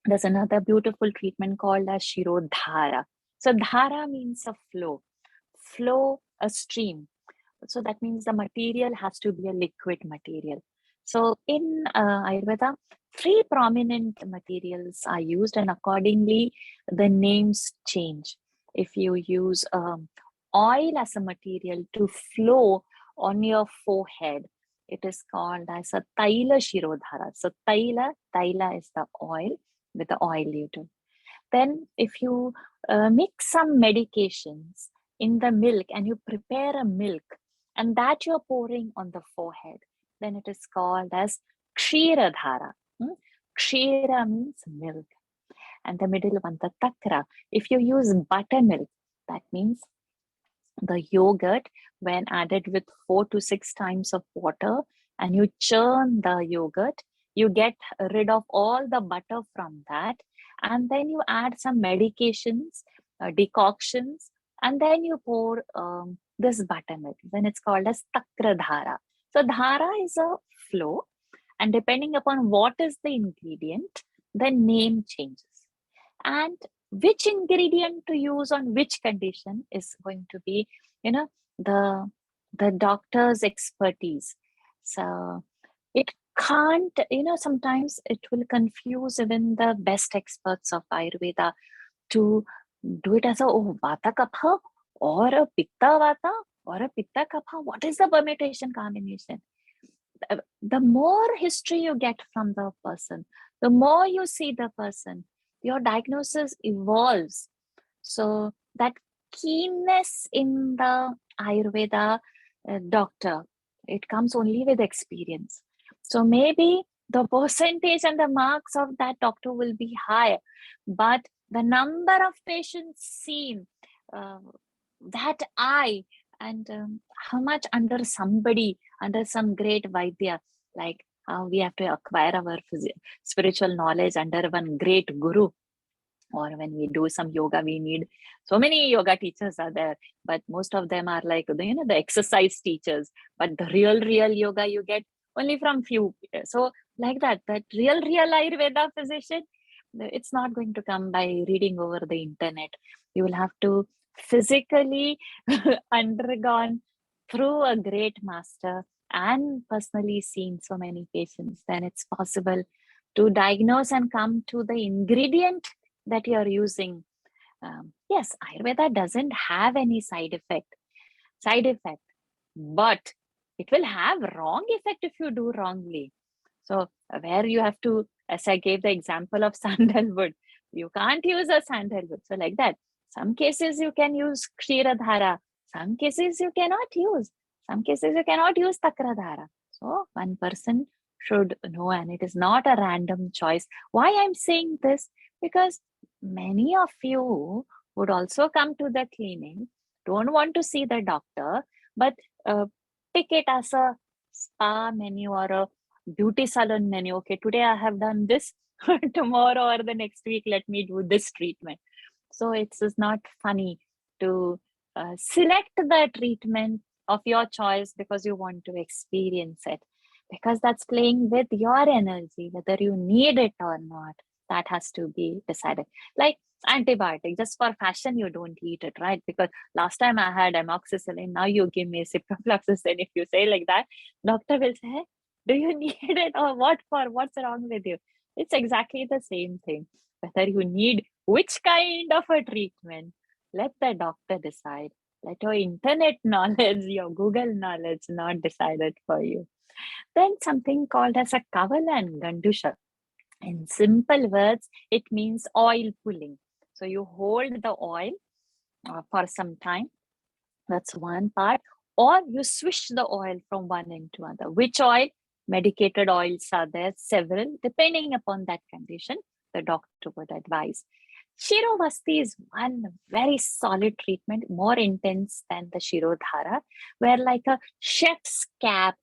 there's another beautiful treatment called as Shirodhara. So dhara means a flow, a stream. So that means the material has to be a liquid material. So in Ayurveda, 3 prominent materials are used and accordingly the names change. if you use oil as a material to flow on your forehead, it is called as a taila shirodhara. So taila is the oil, with the oil you do. Then if you mix some medications in the milk and you prepare a milk and that you're pouring on the forehead, then it is called as kshiradhara. Kshira means milk. And the middle one, the takra. If you use buttermilk, that means the yogurt when added with 4 to 6 times of water and you churn the yogurt, you get rid of all the butter from that, and then you add some medications, decoctions, and then you pour this buttermilk. Then it's called as takradhara. So dhara is a flow, and depending upon what is the ingredient, the name changes. And which ingredient to use on which condition is going to be, the doctor's expertise. So it can't, sometimes it will confuse even the best experts of Ayurveda to do it as a vata kapha or a pitta vata or a pitta kapha. What is the permutation combination? The more history you get from the person, the more you see the person, your diagnosis evolves. So that keenness in the Ayurveda doctor, it comes only with experience. So maybe the percentage and the marks of that doctor will be high, but the number of patients seen, that eye, and how much under somebody, under some great Vaidya, like we have to acquire our spiritual knowledge under one great guru. Or when we do some yoga, we need so many yoga teachers are there, but most of them are like the exercise teachers. But the real yoga you get only from few. So like that real Ayurveda physician, it's not going to come by reading over the internet. You will have to physically undergone through a great master and personally seen so many patients. Then it's possible to diagnose and come to the ingredient that you're using. Yes, Ayurveda doesn't have any side effect, but it will have wrong effect if you do wrongly. So where you have to, as I gave the example of sandalwood, you can't use a sandalwood. So like that, some cases you can use kshiradhara, some cases you cannot use, some cases you cannot use takradhara. So one person should know, and it is not a random choice. Why I'm saying this? Because many of you would also come to the clinic, don't want to see the doctor, but pick it as a spa menu or a beauty salon menu. Okay, today I have done this, tomorrow or the next week, let me do this treatment. So it's not funny to select the treatment of your choice because you want to experience it, because that's playing with your energy, whether you need it or not. That has to be decided. Like antibiotic, just for fashion, you don't eat it, right? Because last time I had amoxicillin, now you give me ciprofloxacin. If you say like that, doctor will say, hey, do you need it or what for? What's wrong with you? It's exactly the same thing. Whether you need which kind of a treatment, let the doctor decide. Let your internet knowledge, your Google knowledge not decide it for you. Then something called as a kavala and gandusha. In simple words, it means oil pulling. So you hold the oil for some time. That's one part. Or you swish the oil from one end to another. Which oil? Medicated oils are there, several. Depending upon that condition, the doctor would advise. Shirovasti is one very solid treatment, more intense than the Shirodhara, where like a chef's cap,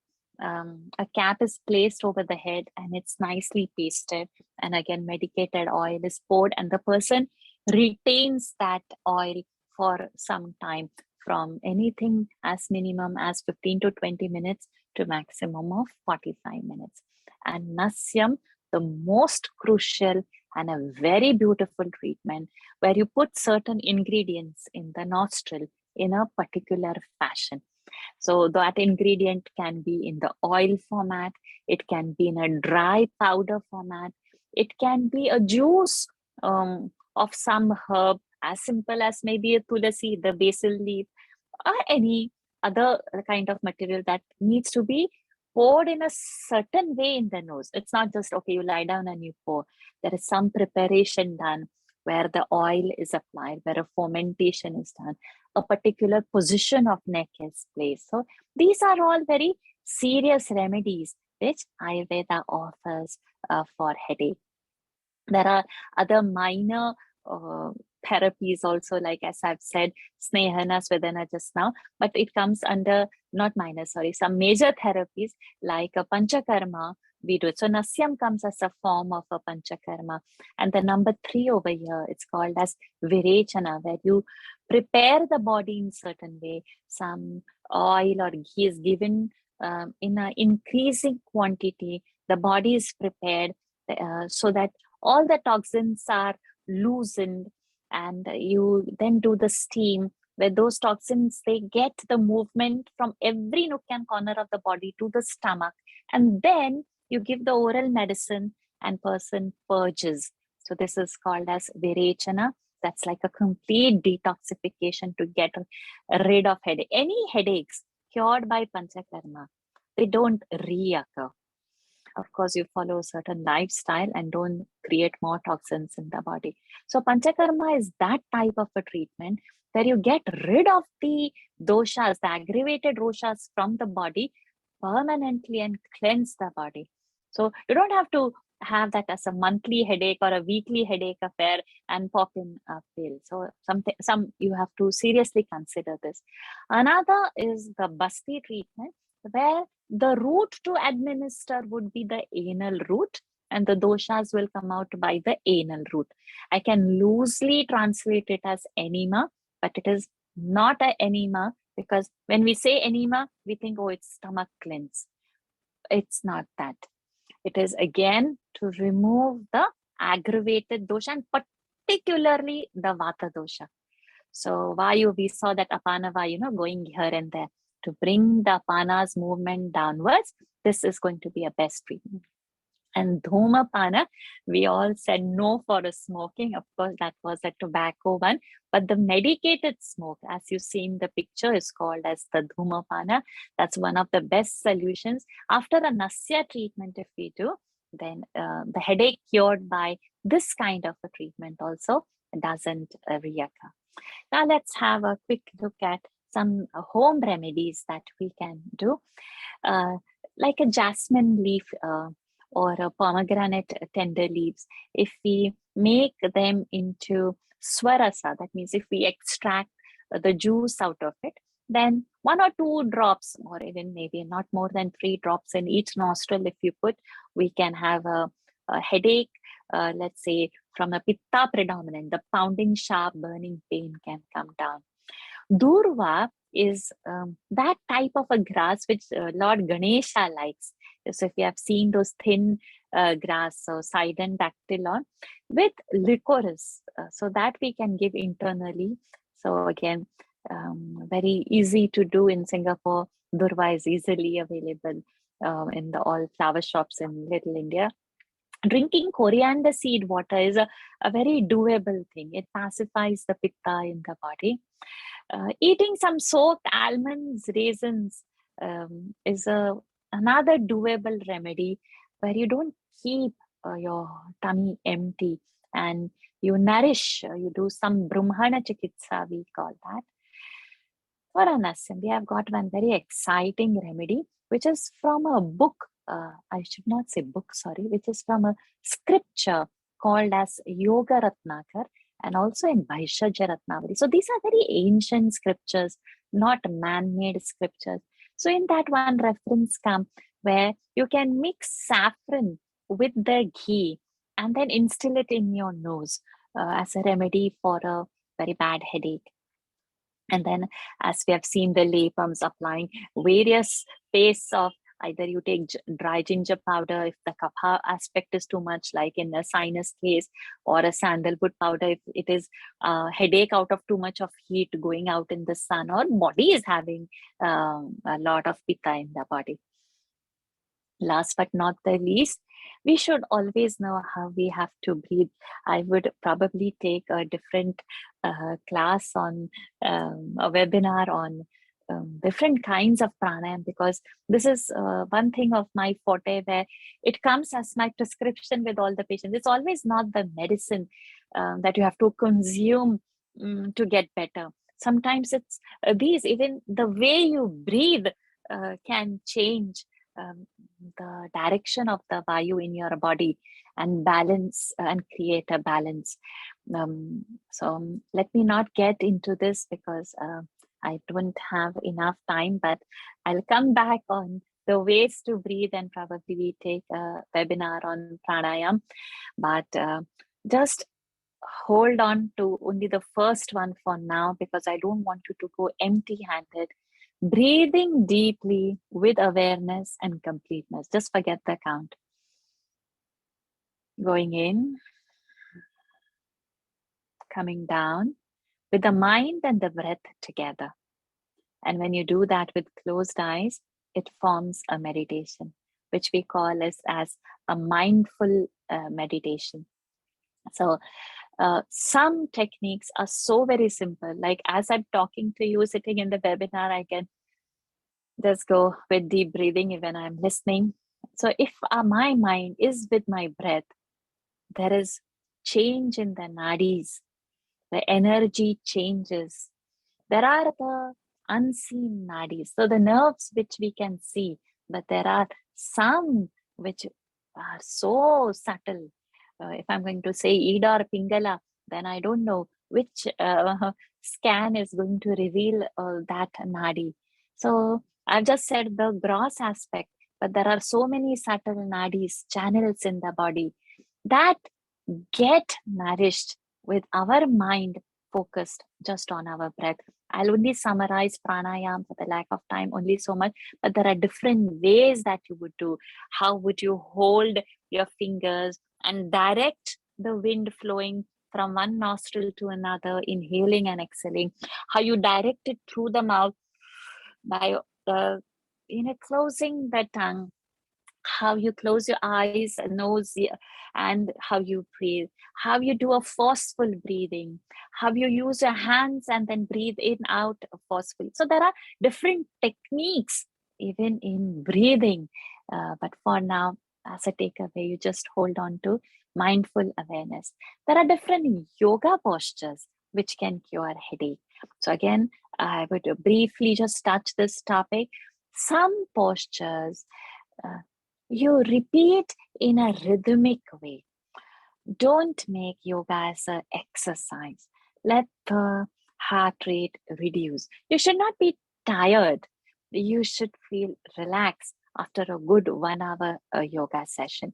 a cap is placed over the head and it's nicely pasted. And again, medicated oil is poured and the person retains that oil for some time, from anything as minimum as 15 to 20 minutes to maximum of 45 minutes. And Nasyam, the most crucial and a very beautiful treatment where you put certain ingredients in the nostril in a particular fashion. So that ingredient can be in the oil format, it can be in a dry powder format, it can be a juice of some herb as simple as maybe a tulasi, the basil leaf, or any other kind of material that needs to be poured in a certain way in the nose. It's not just, okay, you lie down and you pour. There is some preparation done where the oil is applied, where a fermentation is done, a particular position of neck is placed. So these are all very serious remedies which Ayurveda offers for headache. There are other minor therapies also, like as I've said, Snehana, Svedana just now, but it comes under, not minor, sorry, some major therapies like a Panchakarma we do it. So Nasyam comes as a form of a Panchakarma. And the number 3 over here, it's called as Virechana, where you prepare the body in certain way. Some oil or ghee is given in an increasing quantity. The body is prepared so that all the toxins are loosened, and you then do the steam where those toxins, they get the movement from every nook and corner of the body to the stomach, and then you give the oral medicine and person purges. So this is called as Virechana. That's like a complete detoxification to get rid of headache. Any headaches cured by Panchakarma, they don't reoccur. Of course, you follow a certain lifestyle and don't create more toxins in the body. So Panchakarma is that type of a treatment where you get rid of the doshas, the aggravated doshas from the body permanently and cleanse the body. So you don't have to have that as a monthly headache or a weekly headache affair and pop in a pill. So some you have to seriously consider this. Another is the Basti treatment, where the route to administer would be the anal route, and the doshas will come out by the anal route. I can loosely translate it as enema, but it is not an enema, because when we say enema, we think, oh, it's stomach cleanse. It's not that. It is again to remove the aggravated dosha, and particularly the vata dosha. So Vayu, we saw that Apana Vayu, going here and there. To bring the Apana's movement downwards, this is going to be a best treatment. And Dhumapana, we all said no for a smoking. Of course, that was a tobacco one. But the medicated smoke, as you see in the picture, is called as the Dhumapana. That's one of the best solutions. After a Nasya treatment, if we do, then the headache cured by this kind of a treatment also doesn't reoccur. Now let's have a quick look at some home remedies that we can do, like a jasmine leaf or a pomegranate tender leaves. If we make them into swarasa, that means if we extract the juice out of it, then 1 or 2 drops, or even maybe not more than 3 drops in each nostril, if you put, we can have a headache, let's say from a pitta predominant, the pounding, sharp, burning pain can come down. Durva is that type of a grass which Lord Ganesha likes. So if you have seen those thin grass, so Sidon dactylon with licorice, so that we can give internally. So again, very easy to do in Singapore. Durva is easily available in the all flower shops in Little India. Drinking coriander seed water is a very doable thing. It pacifies the pitta in the body. Eating some soaked almonds, raisins is another doable remedy where you don't keep your tummy empty and you nourish, you do some Brahmana Chikitsa, we call that. For Anasim, we have got one very exciting remedy, which is from a book. I should not say book, sorry, which is from a scripture called as Yoga Ratnakar, and also in Bhaishajya Ratnavali. So these are very ancient scriptures, not man-made scriptures. So in that one reference come where you can mix saffron with the ghee and then instill it in your nose as a remedy for a very bad headache. And then, as we have seen, the laypams applying various pastes of either you take dry ginger powder if the kapha aspect is too much, like in a sinus case, or a sandalwood powder if it is headache out of too much of heat going out in the sun, or body is having a lot of pitta in the body. Last but not the least, we should always know how we have to breathe. I would probably take a different class on a webinar on different kinds of pranayam, because this is one thing of my forte where it comes as my prescription with all the patients. It's always not the medicine that you have to consume to get better. Sometimes it's these, even the way you breathe can change the direction of the vayu in your body and balance and create a balance. So let me not get into this because I don't have enough time, but I'll come back on the ways to breathe, and probably we take a webinar on pranayam. But just hold on to only the first one for now, because I don't want you to go empty-handed. Breathing deeply with awareness and completeness. Just forget the count. Going in, coming down, with the mind and the breath together. And when you do that with closed eyes, it forms a meditation, which we call as a mindful meditation. So some techniques are so very simple. Like as I'm talking to you, sitting in the webinar, I can just go with deep breathing when I'm listening. So if my mind is with my breath, there is change in the nadis. The energy changes. There are the unseen nadis. So the nerves which we can see, but there are some which are so subtle. If I'm going to say Ida or Pingala, then I don't know which scan is going to reveal that nadi. So I've just said the gross aspect, but there are so many subtle nadis, channels in the body that get nourished with our mind focused just on our breath. I'll only summarize pranayam for the lack of time, only so much, but there are different ways that you would do. How would you hold your fingers and direct the wind flowing from one nostril to another, inhaling and exhaling? How you direct it through the mouth by closing the tongue. How you close your eyes, nose, and how you breathe. How you do a forceful breathing. How you use your hands and then breathe in, out forcefully. So there are different techniques even in breathing. But for now, as a takeaway, you just hold on to mindful awareness. There are different yoga postures which can cure headache. So again, I would briefly just touch this topic. Some postures you repeat in a rhythmic way. Don't make yoga as an exercise. Let the heart rate reduce. You should not be tired. You should feel relaxed after a good 1 hour yoga session.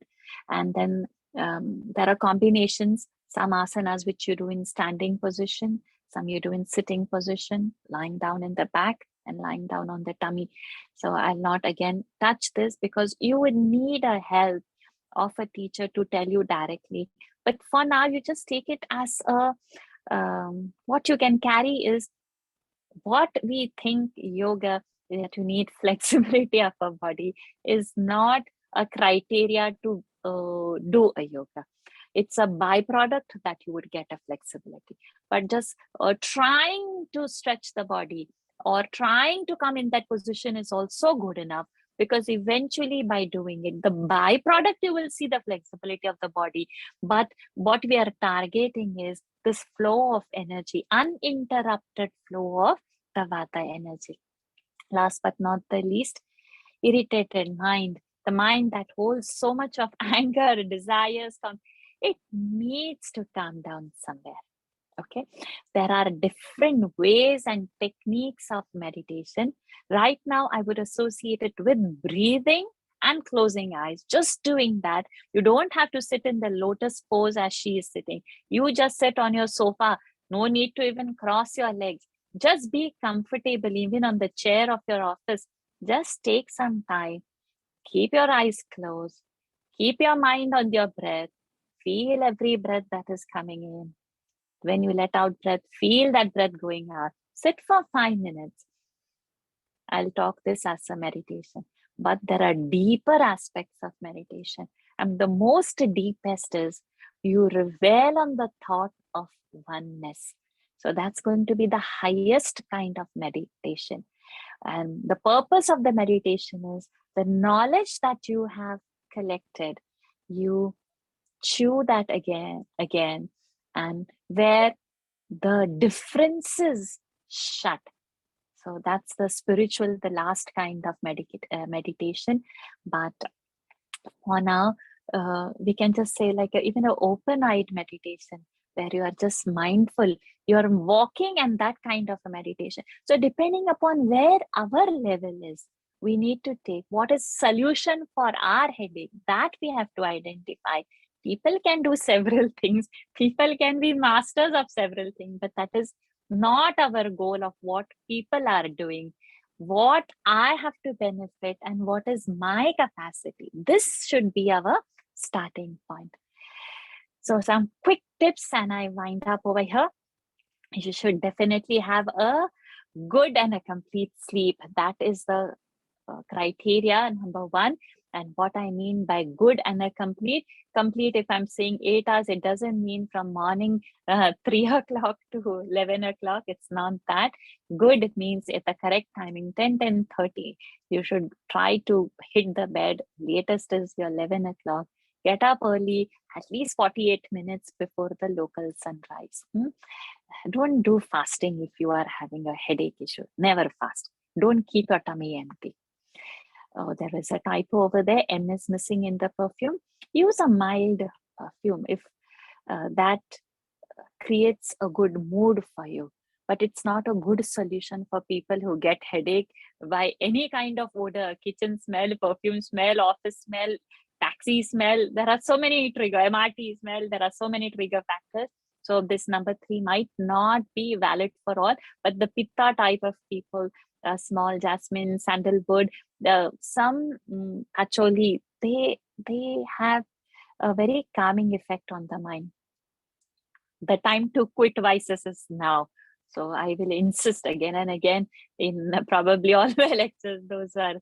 And then there are combinations, some asanas which you do in standing position, some you do in sitting position, lying down in the back and lying down on the tummy. So I'll not again touch this because you would need a help of a teacher to tell you directly. But for now, you just take it as a what you can carry is what we think yoga, that you need flexibility of a body, is not a criteria to do a yoga. It's a byproduct that you would get a flexibility. But just trying to stretch the body or trying to come in that position is also good enough, because eventually by doing it, the byproduct, you will see the flexibility of the body. But what we are targeting is this flow of energy, uninterrupted flow of the vata energy. Last but not the least, irritated mind, the mind that holds so much of anger, desires, it needs to calm down somewhere. Okay, there are different ways and techniques of meditation. Right now, I would associate it with breathing and closing eyes. Just doing that. You don't have to sit in the lotus pose as she is sitting. You just sit on your sofa. No need to even cross your legs. Just be comfortable, even on the chair of your office. Just take some time. Keep your eyes closed. Keep your mind on your breath. Feel every breath that is coming in. When you let out breath, feel that breath going out. Sit for 5 minutes. I'll talk this as a meditation. but there are deeper aspects of meditation. And the most deepest is you revel on the thought of oneness. So that's going to be the highest kind of meditation. And the purpose of the meditation is the knowledge that you have collected, you chew that again, and where the differences shut. So that's the spiritual, the last kind of meditation. But for now, we can just say like even an open-eyed meditation where you are just mindful, you are walking, and that kind of a meditation. So depending upon where our level is, we need to take what is solution for our headache, that we have to identify. People can do several things. People can be masters of several things, but that is not our goal of what people are doing. What I have to benefit and what is my capacity. This should be our starting point. So some quick tips and I wind up over here. You should definitely have a good and a complete sleep. That is the criteria number one. And what I mean by good and a complete, if I'm saying 8 hours, it doesn't mean from morning 3 o'clock to 11 o'clock. It's not that. Good means at the correct timing, 10:30. You should try to hit the bed. Latest is your 11 o'clock. Get up early, at least 48 minutes before the local sunrise. Don't do fasting if you are having a headache issue. Never fast. Don't keep your tummy empty. Oh, there is a typo over there. M is missing in the perfume. Use a mild perfume if that creates a good mood for you. But it's not a good solution for people who get headache by any kind of odor, kitchen smell, perfume smell, office smell, taxi smell. There are so many trigger, MRT smell. There are so many trigger factors. So this number 3 might not be valid for all, but the pitta type of people, small jasmine, sandalwood, some acholi, they have a very calming effect on the mind. The time to quit vices is now. So I will insist again and again in probably all my lectures. Those are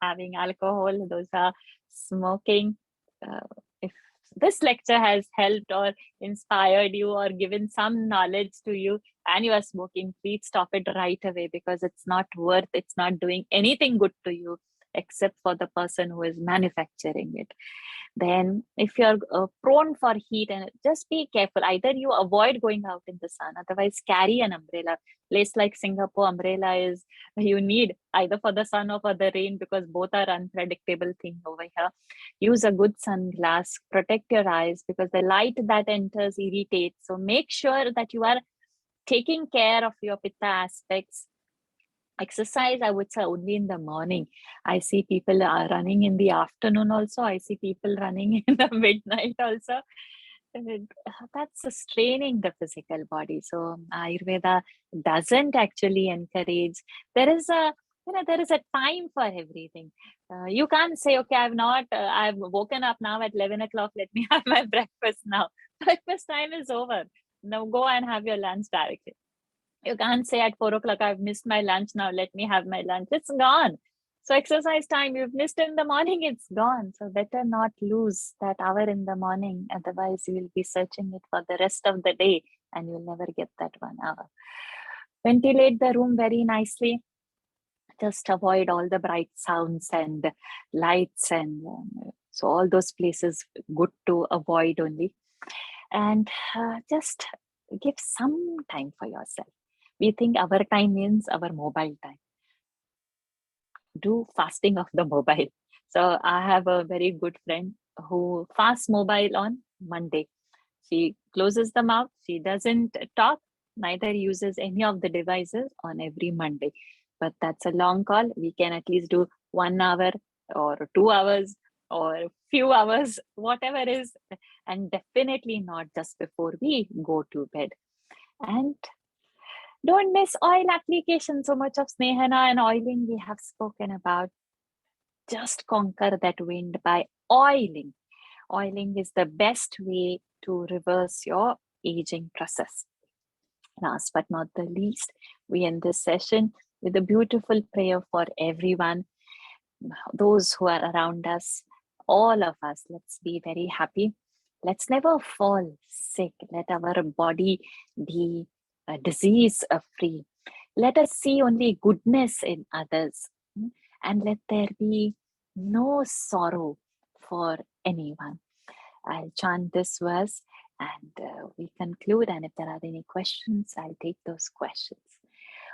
having alcohol, those are smoking. If this lecture has helped or inspired you or given some knowledge to you and you are smoking, please stop it right away, because it's not worth, it's not doing anything good to you except for the person who is manufacturing it. Then if you're prone for heat, and just be careful, either you avoid going out in the sun, otherwise carry an umbrella. Place like Singapore, umbrella is you need either for the sun or for the rain, because both are unpredictable thing over here. Use a good sunglass, protect your eyes, because the light that enters irritates. So make sure that you are taking care of your pitta aspects. Exercise, I would say, only in the morning. I see people are running in the afternoon also. I see people running in the midnight also. That's straining the physical body. So Ayurveda doesn't actually encourage. There is a time for everything. You can't say, okay, I've woken up now at 11 o'clock. Let me have my breakfast now. Breakfast time is over. Now go and have your lunch directly. You can't say at 4 o'clock, I've missed my lunch now, let me have my lunch. It's gone. So exercise time, you've missed in the morning, it's gone. So better not lose that hour in the morning. Otherwise, you will be searching it for the rest of the day and you'll never get that 1 hour. Ventilate the room very nicely. Just avoid all the bright sounds and lights. And so all those places, good to avoid only. And just give some time for yourself. We think our time means our mobile time. Do fasting of the mobile. So I have a very good friend who fasts mobile on Monday. She closes the mouth. She doesn't talk, neither uses any of the devices on every Monday. But that's a long call. We can at least do 1 hour or 2 hours or few hours, whatever is, and definitely not just before we go to bed. And don't miss oil application. So much of snehana and oiling we have spoken about. Just conquer that wind by oiling. Oiling is the best way to reverse your aging process. Last but not the least, we end this session with a beautiful prayer for everyone. those who are around us, all of us, let's be very happy. Let's never fall sick. Let our body be disease free. Let us see only goodness in others, and let there be no sorrow for anyone. I'll chant this verse and we conclude. And if there are any questions, I'll take those questions.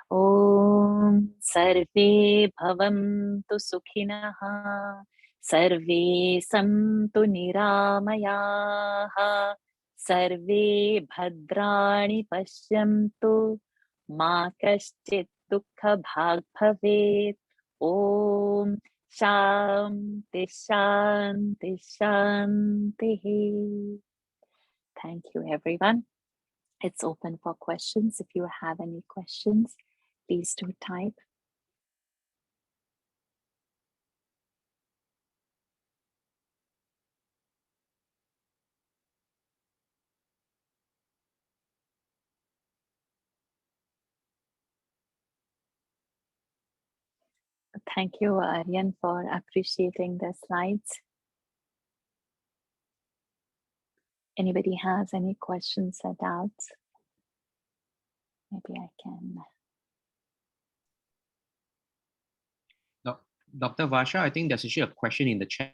Om Sarve Bhavantu Sukhinah, Sarve Santu Niramayaha, Sarve Bhadrani Pashyantu, Ma Kaschit Dukkha Bhag Bhavet. Om Shanti Shanti Shanti. Thank you, everyone. It's open for questions. If you have any questions, please do type. Thank you, Aryan, for appreciating the slides. Anybody has any questions or doubts? Maybe I can. No, Dr. Varsha, I think there's actually a question in the chat.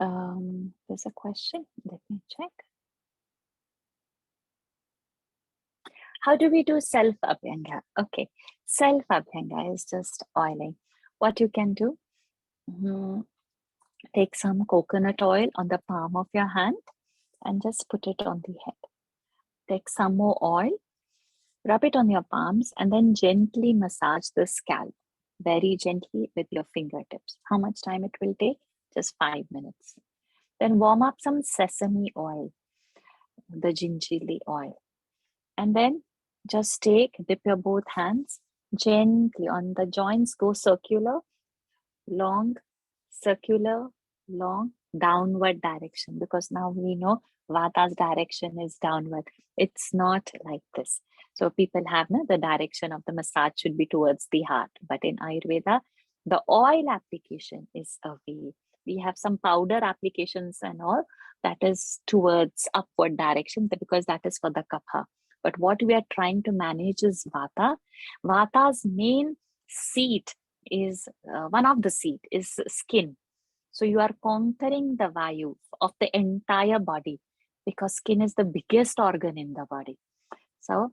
There's a question. Let me check. How do we do self-abhyanga? Okay, self-abhyanga is just oiling. What you can do, take some coconut oil on the palm of your hand and just put it on the head. Take some more oil, rub it on your palms, and then gently massage the scalp, very gently with your fingertips. How much time it will take? Just 5 minutes. Then warm up some sesame oil, the gingerly oil. And then just dip your both hands gently on the joints, go circular, long, circular, long, downward direction, because now we know Vata's direction is downward. It's not like this. So people have the direction of the massage should be towards the heart. But in Ayurveda, the oil application is away. We have some powder applications and all that is towards upward direction because that is for the kapha. But what we are trying to manage is Vata. Vata's main seat is, one of the seat is skin. So you are conquering the Vayu of the entire body because skin is the biggest organ in the body. So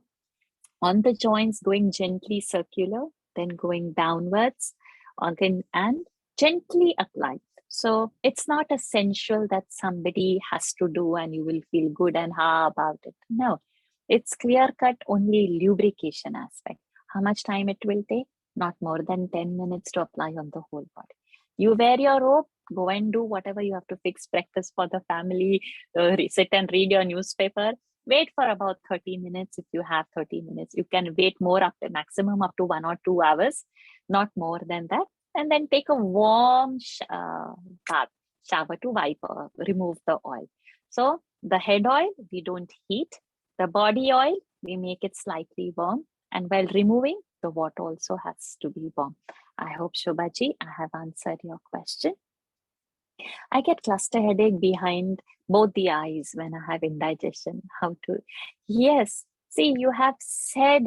on the joints, going gently circular, then going downwards, again, and gently apply. So it's not essential that somebody has to do and you will feel good and about it. No, it's clear-cut only lubrication aspect. How much time it will take? Not more than 10 minutes to apply on the whole body. You wear your robe, go and do whatever you have to fix breakfast for the family, sit and read your newspaper. Wait for about 30 minutes if you have 30 minutes. You can wait more up to maximum up to 1 or 2 hours, not more than that. And then take a warm bath, shower to wipe, remove the oil. So the head oil, we don't heat. The body oil, we make it slightly warm. And while removing, the water also has to be warm. I hope, Shobhaji, I have answered your question. I get cluster headache behind both the eyes when I have indigestion. How to? Yes. See, you have said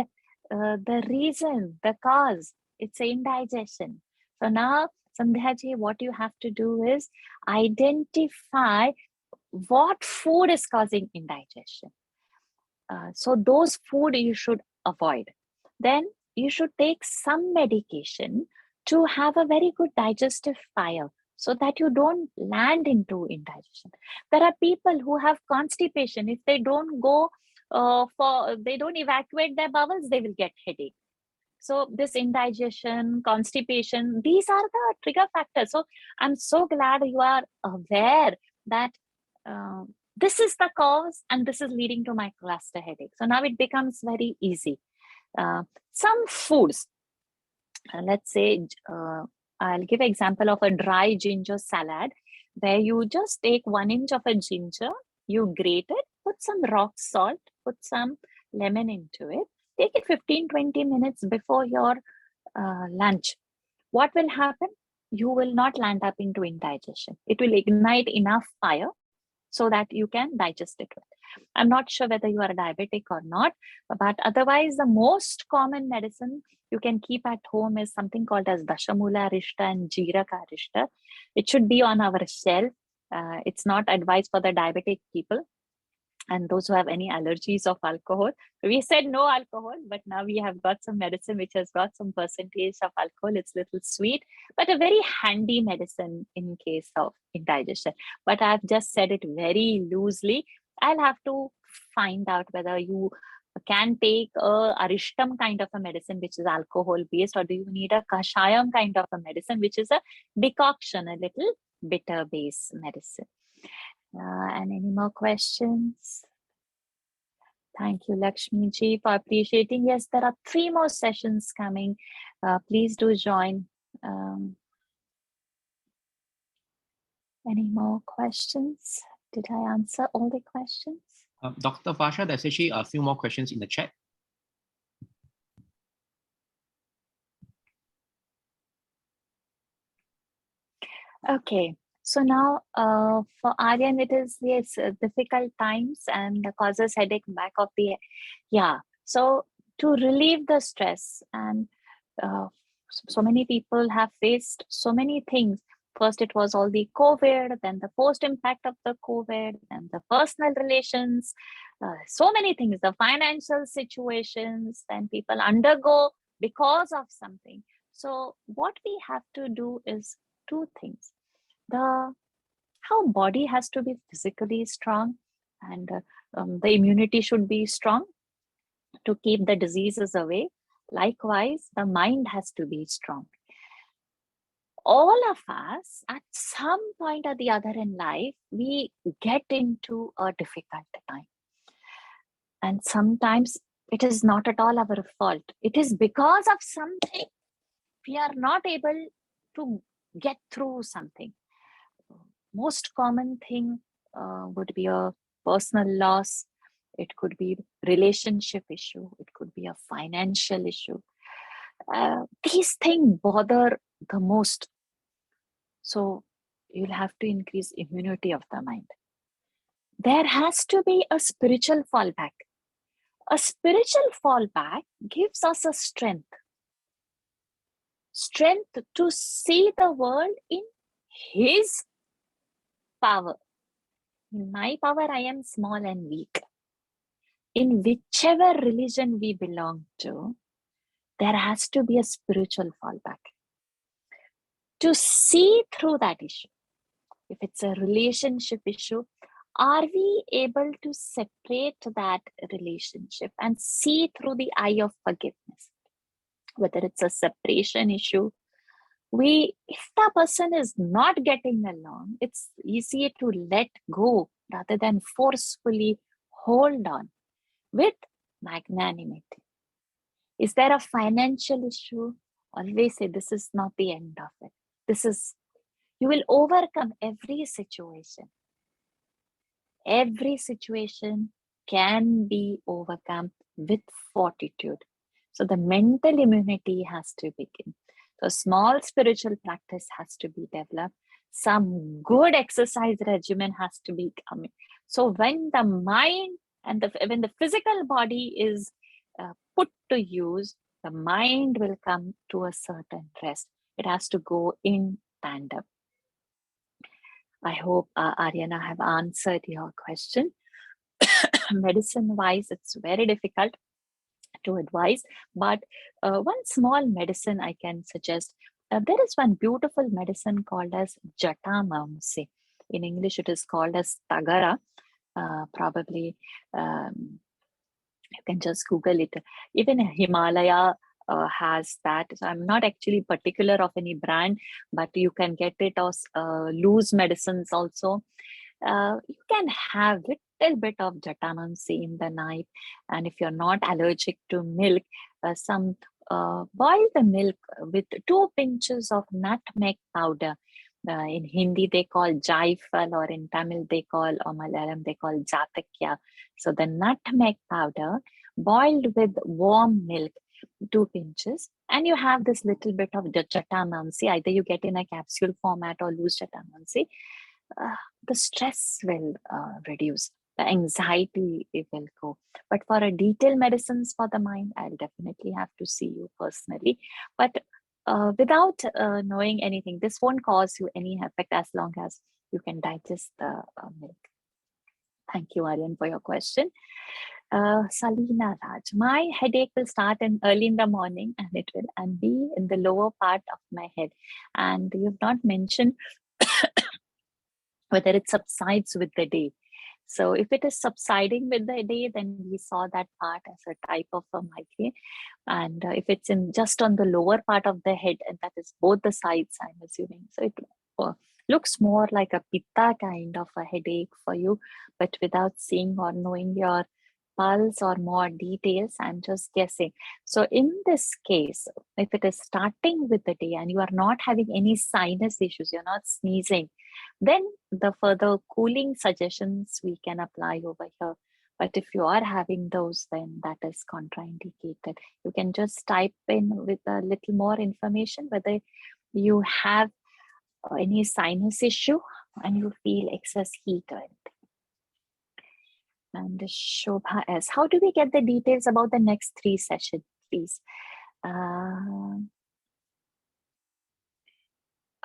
the reason, the cause. It's indigestion. So now, Sandhyaji, what you have to do is identify what food is causing indigestion. So those food you should avoid. Then you should take some medication to have a very good digestive file so that you don't land into indigestion. There are people who have constipation. If they don't go they don't evacuate their bowels, they will get headache. So this indigestion, constipation, these are the trigger factors. So I'm so glad you are aware that this is the cause and this is leading to my cluster headache. So now it becomes very easy. Some foods, let's say, I'll give an example of a dry ginger salad where you just take 1 inch of a ginger, you grate it, put some rock salt, put some lemon into it, take it 15-20 minutes before your lunch. what will happen? You will not land up into indigestion. It will ignite enough fire so that you can digest it well. I'm not sure whether you are diabetic or not, but otherwise the most common medicine you can keep at home is something called as Dashamula Arishta and Jeeraka Arishta. It should be on our shelf. It's not advised for the diabetic people and those who have any allergies of alcohol. We said no alcohol, but now we have got some medicine which has got some percentage of alcohol. It's a little sweet, but a very handy medicine in case of indigestion. But I've just said it very loosely. I'll have to find out whether you can take a arishtam kind of a medicine which is alcohol based, or do you need a kashayam kind of a medicine which is a decoction, a little bitter base medicine. And any more questions? Thank you, Lakshmi ji, for appreciating. Yes, there are 3 more sessions coming. Please do join. Any more questions? Did I answer all the questions? Dr. Fasha, there's actually a few more questions in the chat. Okay. So now for Aryan, it is, yes, difficult times and causes headache back of the, yeah. So to relieve the stress, and so many people have faced so many things. First, it was all the COVID, then the post impact of the COVID, and the personal relations, so many things, the financial situations, then people undergo because of something. So what we have to do is 2 things. How body has to be physically strong, and the immunity should be strong to keep the diseases away. Likewise, the mind has to be strong. All of us, at some point or the other in life, we get into a difficult time. And sometimes it is not at all our fault. It is because of something we are not able to get through something. Most common thing would be a personal loss. It could be relationship issue. It could be a financial issue. These things bother the most. So you'll have to increase immunity of the mind. There has to be a spiritual fallback. A spiritual fallback gives us a strength. Strength to see the world in His power. In my power, I am small and weak. In whichever religion we belong to, there has to be a spiritual fallback. To see through that issue. If it's a relationship issue, are we able to separate that relationship and see through the eye of forgiveness? Whether it's a separation issue, if the person is not getting along, it's easier to let go rather than forcefully hold on with magnanimity. Is there a financial issue? Always say this is not the end of it. You will overcome every situation. Every situation can be overcome with fortitude. So the mental immunity has to begin. So small spiritual practice has to be developed. Some good exercise regimen has to be coming. So when the mind and when the physical body is put to use, the mind will come to a certain rest. It has to go in tandem. I hope, Aryana, have answered your question. Medicine-wise, it's very difficult to advise, but one small medicine I can suggest. There is one beautiful medicine called as Jatamamsi. In English, it is called as Tagara. Probably you can just Google it. Even Himalaya has that. So I'm not actually particular of any brand, but you can get it as loose medicines also. You can have little bit of Jatamamsi in the night, and if you're not allergic to milk, boil the milk with 2 pinches of nutmeg powder. In Hindi they call jaifal, or in Tamil they call, or Malayalam they call jatakya. So the nutmeg powder boiled with warm milk, 2 pinches, and you have this little bit of jatamansi, either you get in a capsule format or loose jatamansi, the stress will reduce, the anxiety it will go. But for a detailed medicines for the mind, I'll definitely have to see you personally. But without knowing anything, this won't cause you any effect as long as you can digest the milk. Thank you, Aryan, for your question. Salina Raj, my headache will start early in the morning, and it will and be in the lower part of my head. And you've not mentioned whether it subsides with the day. So if it is subsiding with the day, then we saw that part as a type of a migraine. And if it's in just on the lower part of the head, and that is both the sides, I'm assuming. So it looks more like a pitta kind of a headache for you, but without seeing or knowing your pulse or more details, I'm just guessing. So in this case, if it is starting with the day and you are not having any sinus issues, you're not sneezing, then the further cooling suggestions we can apply over here. But if you are having those, then that is contraindicated. You can just type in with a little more information whether you have any sinus issue and you feel excess heat or anything. And Shobha S, how do we get the details about the next 3 sessions, please?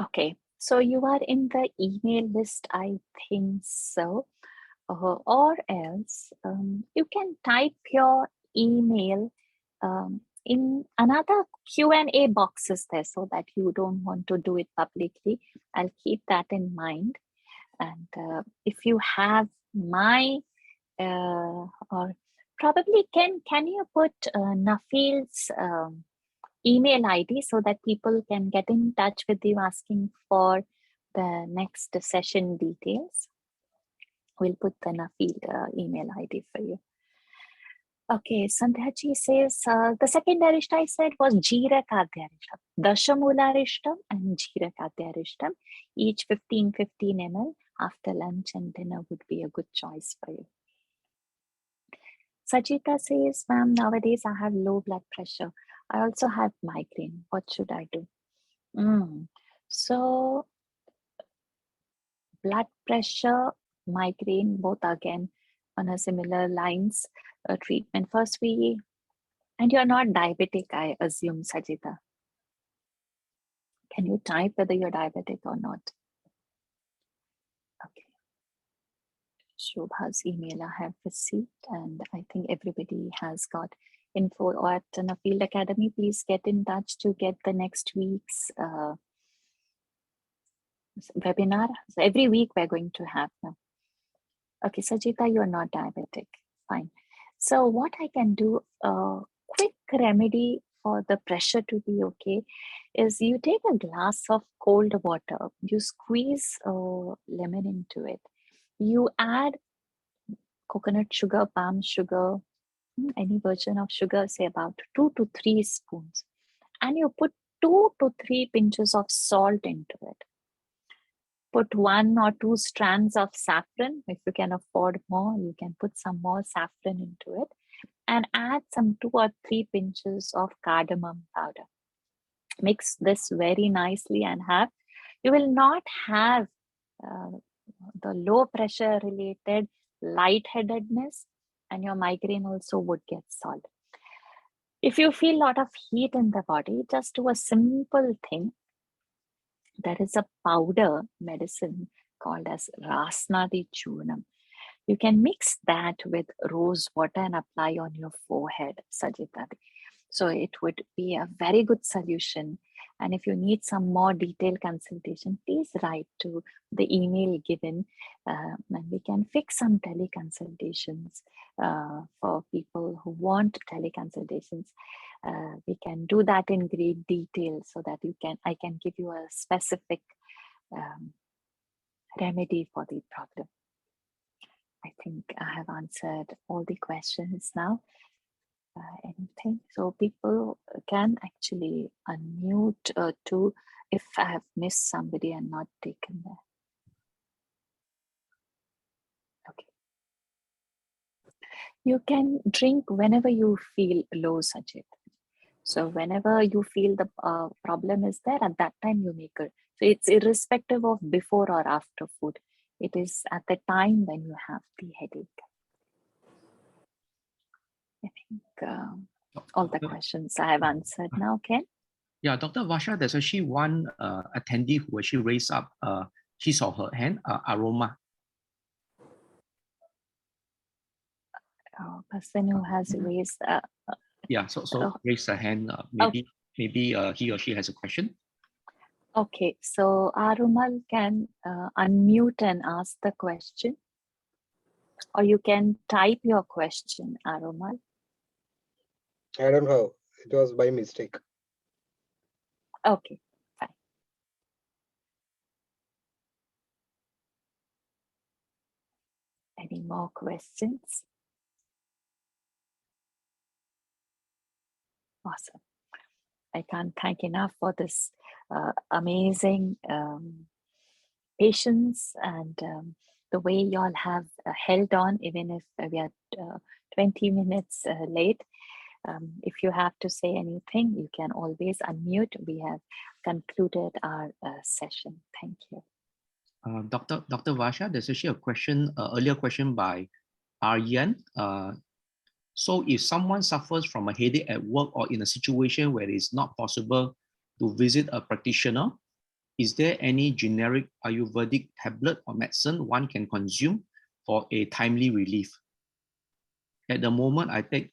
Okay, so you are in the email list, I think so. Or else you can type your email in another Q&A boxes there, so that you don't want to do it publicly. I'll keep that in mind. And if you have my or probably can you put Nuffield's email ID so that people can get in touch with you asking for the next session details? We'll put the Nuffield email ID for you. Okay, Sandhyaji says the second arishta I said was Jeerakadyarishtam, Dashamularishtam and Jeerakadyarishtam, each 15 ml after lunch and dinner would be a good choice for you. Sajita says, ma'am, nowadays I have low blood pressure. I also have migraine. What should I do? So, blood pressure, migraine, both again on a similar lines, treatment. First, and you're not diabetic, I assume, Sajita. Can you type whether you're diabetic or not? Okay. Shobha's email I have received, and I think everybody has got info at Nuffield Academy. Please get in touch to get the next week's webinar. So every week we're going to have them. Okay, Sajita, you're not diabetic. Fine. So what I can do, quick remedy for the pressure to be okay, is you take a glass of cold water, you squeeze lemon into it, you add coconut sugar, palm sugar, any version of sugar, say about 2 to 3 spoons, and you put 2 to 3 pinches of salt into it. Put 1 or 2 strands of saffron. If you can afford more, you can put some more saffron into it, and add some 2 or 3 pinches of cardamom powder. Mix this very nicely and you will not have the low pressure related lightheadedness, and your migraine also would get solved. If you feel a lot of heat in the body, just do a simple thing. There is a powder medicine called as Rasnadi Churnam. You can mix that with rose water and apply on your forehead, Sajita. So it would be a very good solution. And if you need some more detailed consultation, please write to the email given, and we can fix some teleconsultations for people who want teleconsultations. We can do that in great detail so that I can give you a specific remedy for the problem. I think I have answered all the questions now. Anything? So people can actually unmute too if I have missed somebody and not taken that. Okay. You can drink whenever you feel low, Sajid. So whenever you feel the problem is there, at that time you make it. So it's irrespective of before or after food. It is at the time when you have the headache. I think all the questions I have answered now, Ken. Yeah, Dr. Varsha, there's actually one attendee who actually raised up his or her hand, aroma. Person who has raised. Yeah, so raise a hand. Maybe he or she has a question. Okay, so Arumal can unmute and ask the question, or you can type your question, Arumal. I don't know. It was by mistake. Okay, fine. Any more questions? Awesome. I can't thank enough for this amazing patience and the way you all have held on, even if we are 20 minutes late. If you have to say anything, you can always unmute. We have concluded our session. Thank you. Dr. Varsha, there's actually a question, earlier question by Aryan. So if someone suffers from a headache at work or in a situation where it's not possible to visit a practitioner, is there any generic Ayurvedic tablet or medicine one can consume for a timely relief? At the moment, I take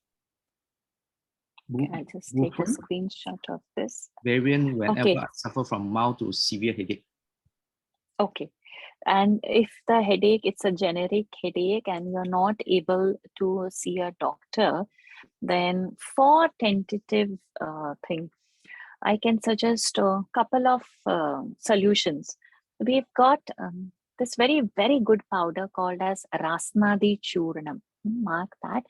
Can I just take a screenshot of this? Variant whenever Okay. I suffer from mild to severe headache. Okay. And if the headache, it's a generic headache and you're not able to see a doctor, then for tentative thing, I can suggest a couple of solutions. We've got this very, very good powder called as Rasnadi Churnam. Mark that.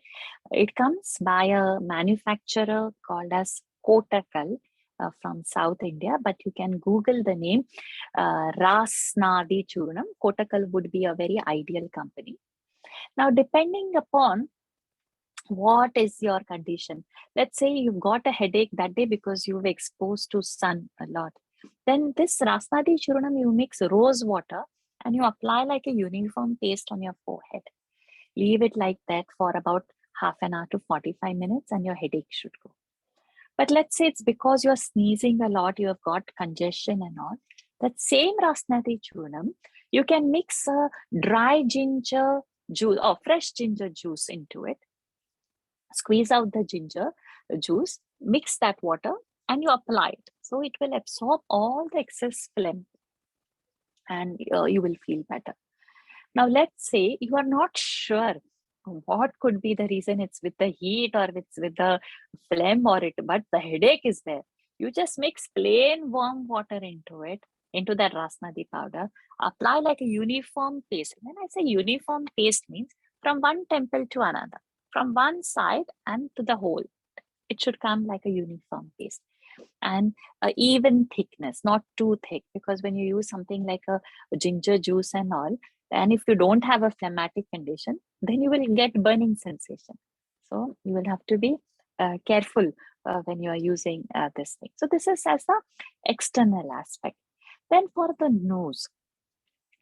It comes by a manufacturer called as Kotakal from South India, but you can Google the name Rasnadi Churnam. Kotakal would be a very ideal company. Now, depending upon what is your condition, let's say you've got a headache that day because you've exposed to sun a lot, then this Rasnadi Churnam, you mix rose water and you apply like a uniform paste on your forehead. Leave it like that for about half an hour to 45 minutes and your headache should go. But let's say it's because you're sneezing a lot, you have got congestion and all. That same Rasnadi Churnam, you can mix a dry ginger juice or fresh ginger juice into it. Squeeze out the ginger juice, mix that water and you apply it. So it will absorb all the excess phlegm and you will feel better. Now, let's say you are not sure what could be the reason. It's with the heat or it's with the phlegm or it, but the headache is there. You just mix plain warm water into it, into that Rasnadi powder, apply like a uniform paste. When I say uniform paste means from one temple to another, from one side and to the whole. It should come like a uniform paste. And even thickness, not too thick, because when you use something like a ginger juice and all, and if you don't have a phlegmatic condition, then you will get burning sensation. So you will have to be careful when you are using this thing. So this is as the external aspect. Then for the nose,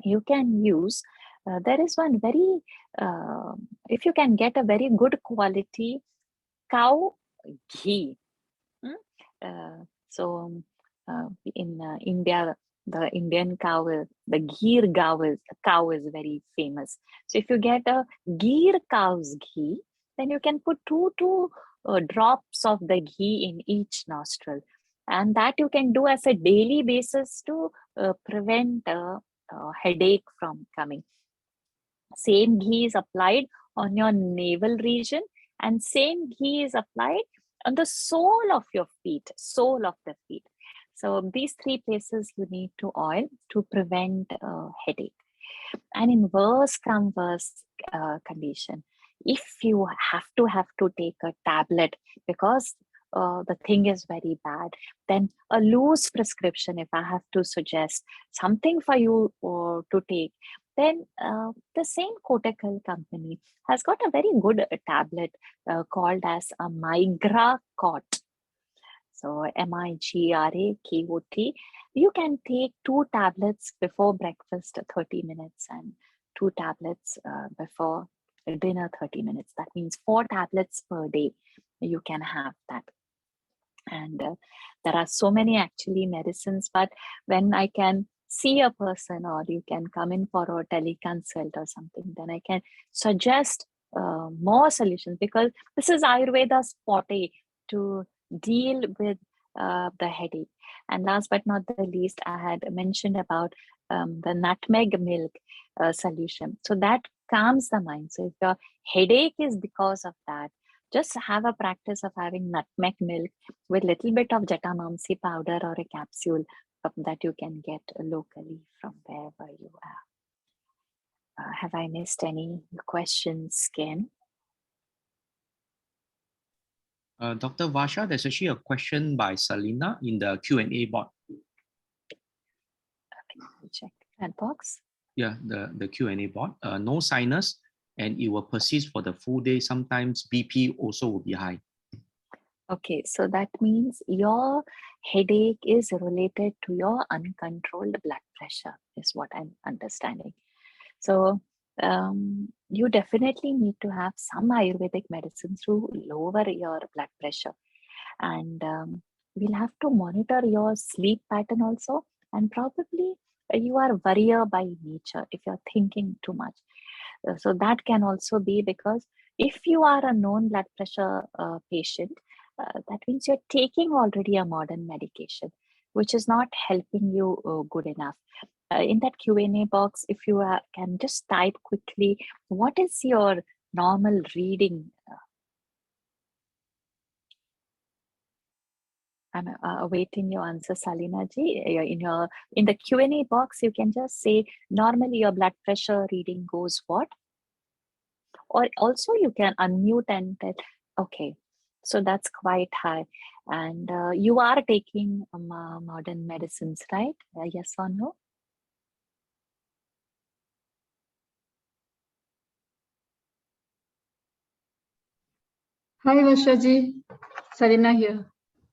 you can use, there is one very, if you can get a very good quality cow ghee. So in India, the Indian cow, the Gir cow is very famous. So if you get a Gir cow's ghee, then you can put two drops of the ghee in each nostril. And that you can do as a daily basis to prevent headache from coming. Same ghee is applied on your navel region and same ghee is applied on the sole of your feet, sole of the feet. So these three places you need to oil to prevent headache. And in worst come worst condition, if you have to take a tablet because the thing is very bad, then a loose prescription, if I have to suggest something for you to take, then the same Kotakal company has got a very good tablet called as a Migra Cot. So migrate. You can take 2 tablets before breakfast, 30 minutes, and 2 tablets before dinner, 30 minutes. That means 4 tablets per day. You can have that. And there are so many actually medicines, but when I can see a person, or you can come in for a teleconsult or something, then I can suggest more solutions, because this is Ayurveda's forte, to deal with the headache. And last but not the least, I had mentioned about the nutmeg milk solution. So that calms the mind. So if your headache is because of that, just have a practice of having nutmeg milk with little bit of Jatamansi powder or a capsule that you can get locally from wherever you are. Have I missed any questions, Ken? Dr. Varsha, there's actually a question by Selina in the Q&A board. Okay, let me check that box. Yeah, the Q&A board. No sinus, and it will persist for the full day. Sometimes BP also will be high. Okay, so that means your headache is related to your uncontrolled blood pressure, is what I'm understanding. So you definitely need to have some Ayurvedic medicines to lower your blood pressure. And we'll have to monitor your sleep pattern also. And probably you are a worrier by nature if you're thinking too much. So that can also be because if you are a known blood pressure patient, that means you're taking already a modern medication, which is not helping you good enough. In that Q&A box, if you can just type quickly, what is your normal reading? I'm awaiting your answer, Salina ji. In the Q&A box, you can just say, normally your blood pressure reading goes what? Or also you can unmute and tell, okay, so that's quite high. And you are taking modern medicines, right? Yes or no? Hi, Varshaji. Sarina here.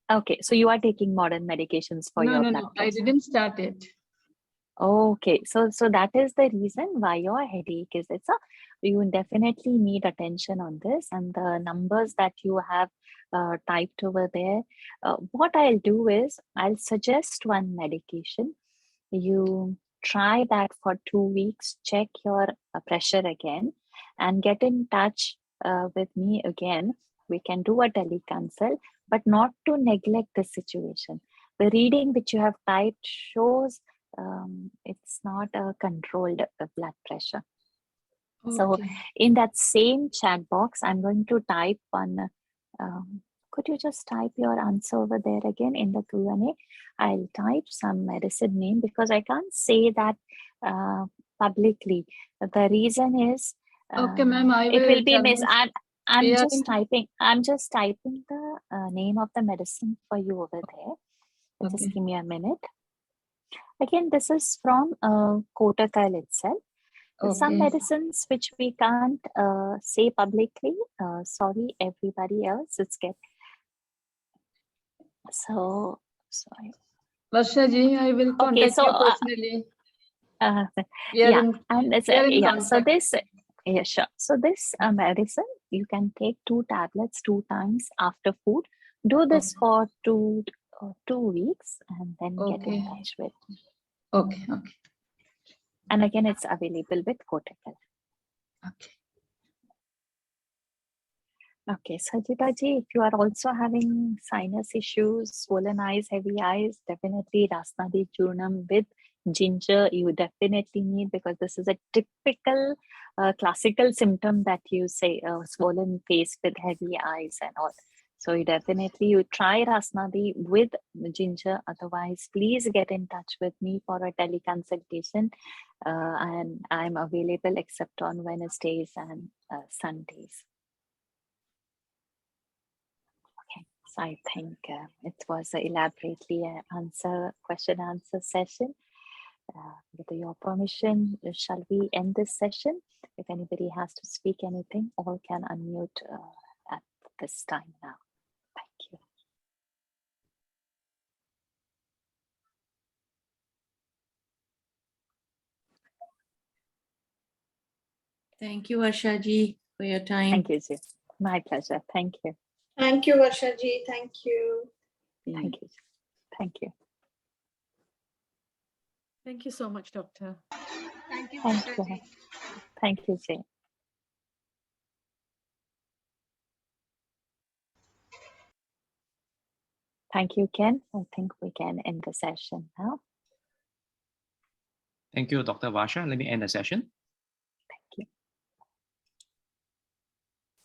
Okay, so you are taking modern medications for your blood pressure. I didn't start it. Okay, so that is the reason why your headache is. You definitely need attention on this, and the numbers that you have typed over there. What I'll do is I'll suggest one medication. You try that for 2 weeks, check your pressure again, and get in touch with me again. We can do a teleconsult, but not to neglect the situation. The reading which you have typed shows it's not a controlled blood pressure. Okay. So in that same chat box, I'm going to type one. Could you just type your answer over there again in the Q&A? I'll type some medicine name because I can't say that publicly. The reason is Okay, ma'am. it will be missed. I'm Yeah. just typing the name of the medicine for you over there. Okay. Just give me a minute. Again, this is from Kottakkal itself. Some medicines which we can't say publicly. Sorry, everybody else. So sorry. Varshaji, I will contact you personally. Sure. So this medicine, you can take 2 tablets 2 times after food. Do this for 2 weeks and then get in touch with me. Okay. And again, it's available with Kottakkal. Okay, Sajita ji, if you are also having sinus issues, swollen eyes, heavy eyes, definitely Rasnadi Churnam with ginger you definitely need, because this is a typical classical symptom that you say, swollen face with heavy eyes and all. So you try Rasnadi with ginger. Otherwise, please get in touch with me for a teleconsultation. And I'm available except on Wednesdays and Sundays. Okay, so I think it was elaborately question answer session. With your permission, shall we end this session? If anybody has to speak anything, all can unmute at this time now. Thank you. Thank you, Varsha ji, for your time. Thank you, Ji. My pleasure. Thank you. Thank you, Varsha ji. Thank you. Thank you. Thank you. Thank you so much, Doctor. Thank you, Thank Varsha you. ji. Thank you, Ji. Thank you, Ken. I think we can end the session now. Thank you, Dr. Varsha. Let me end the session.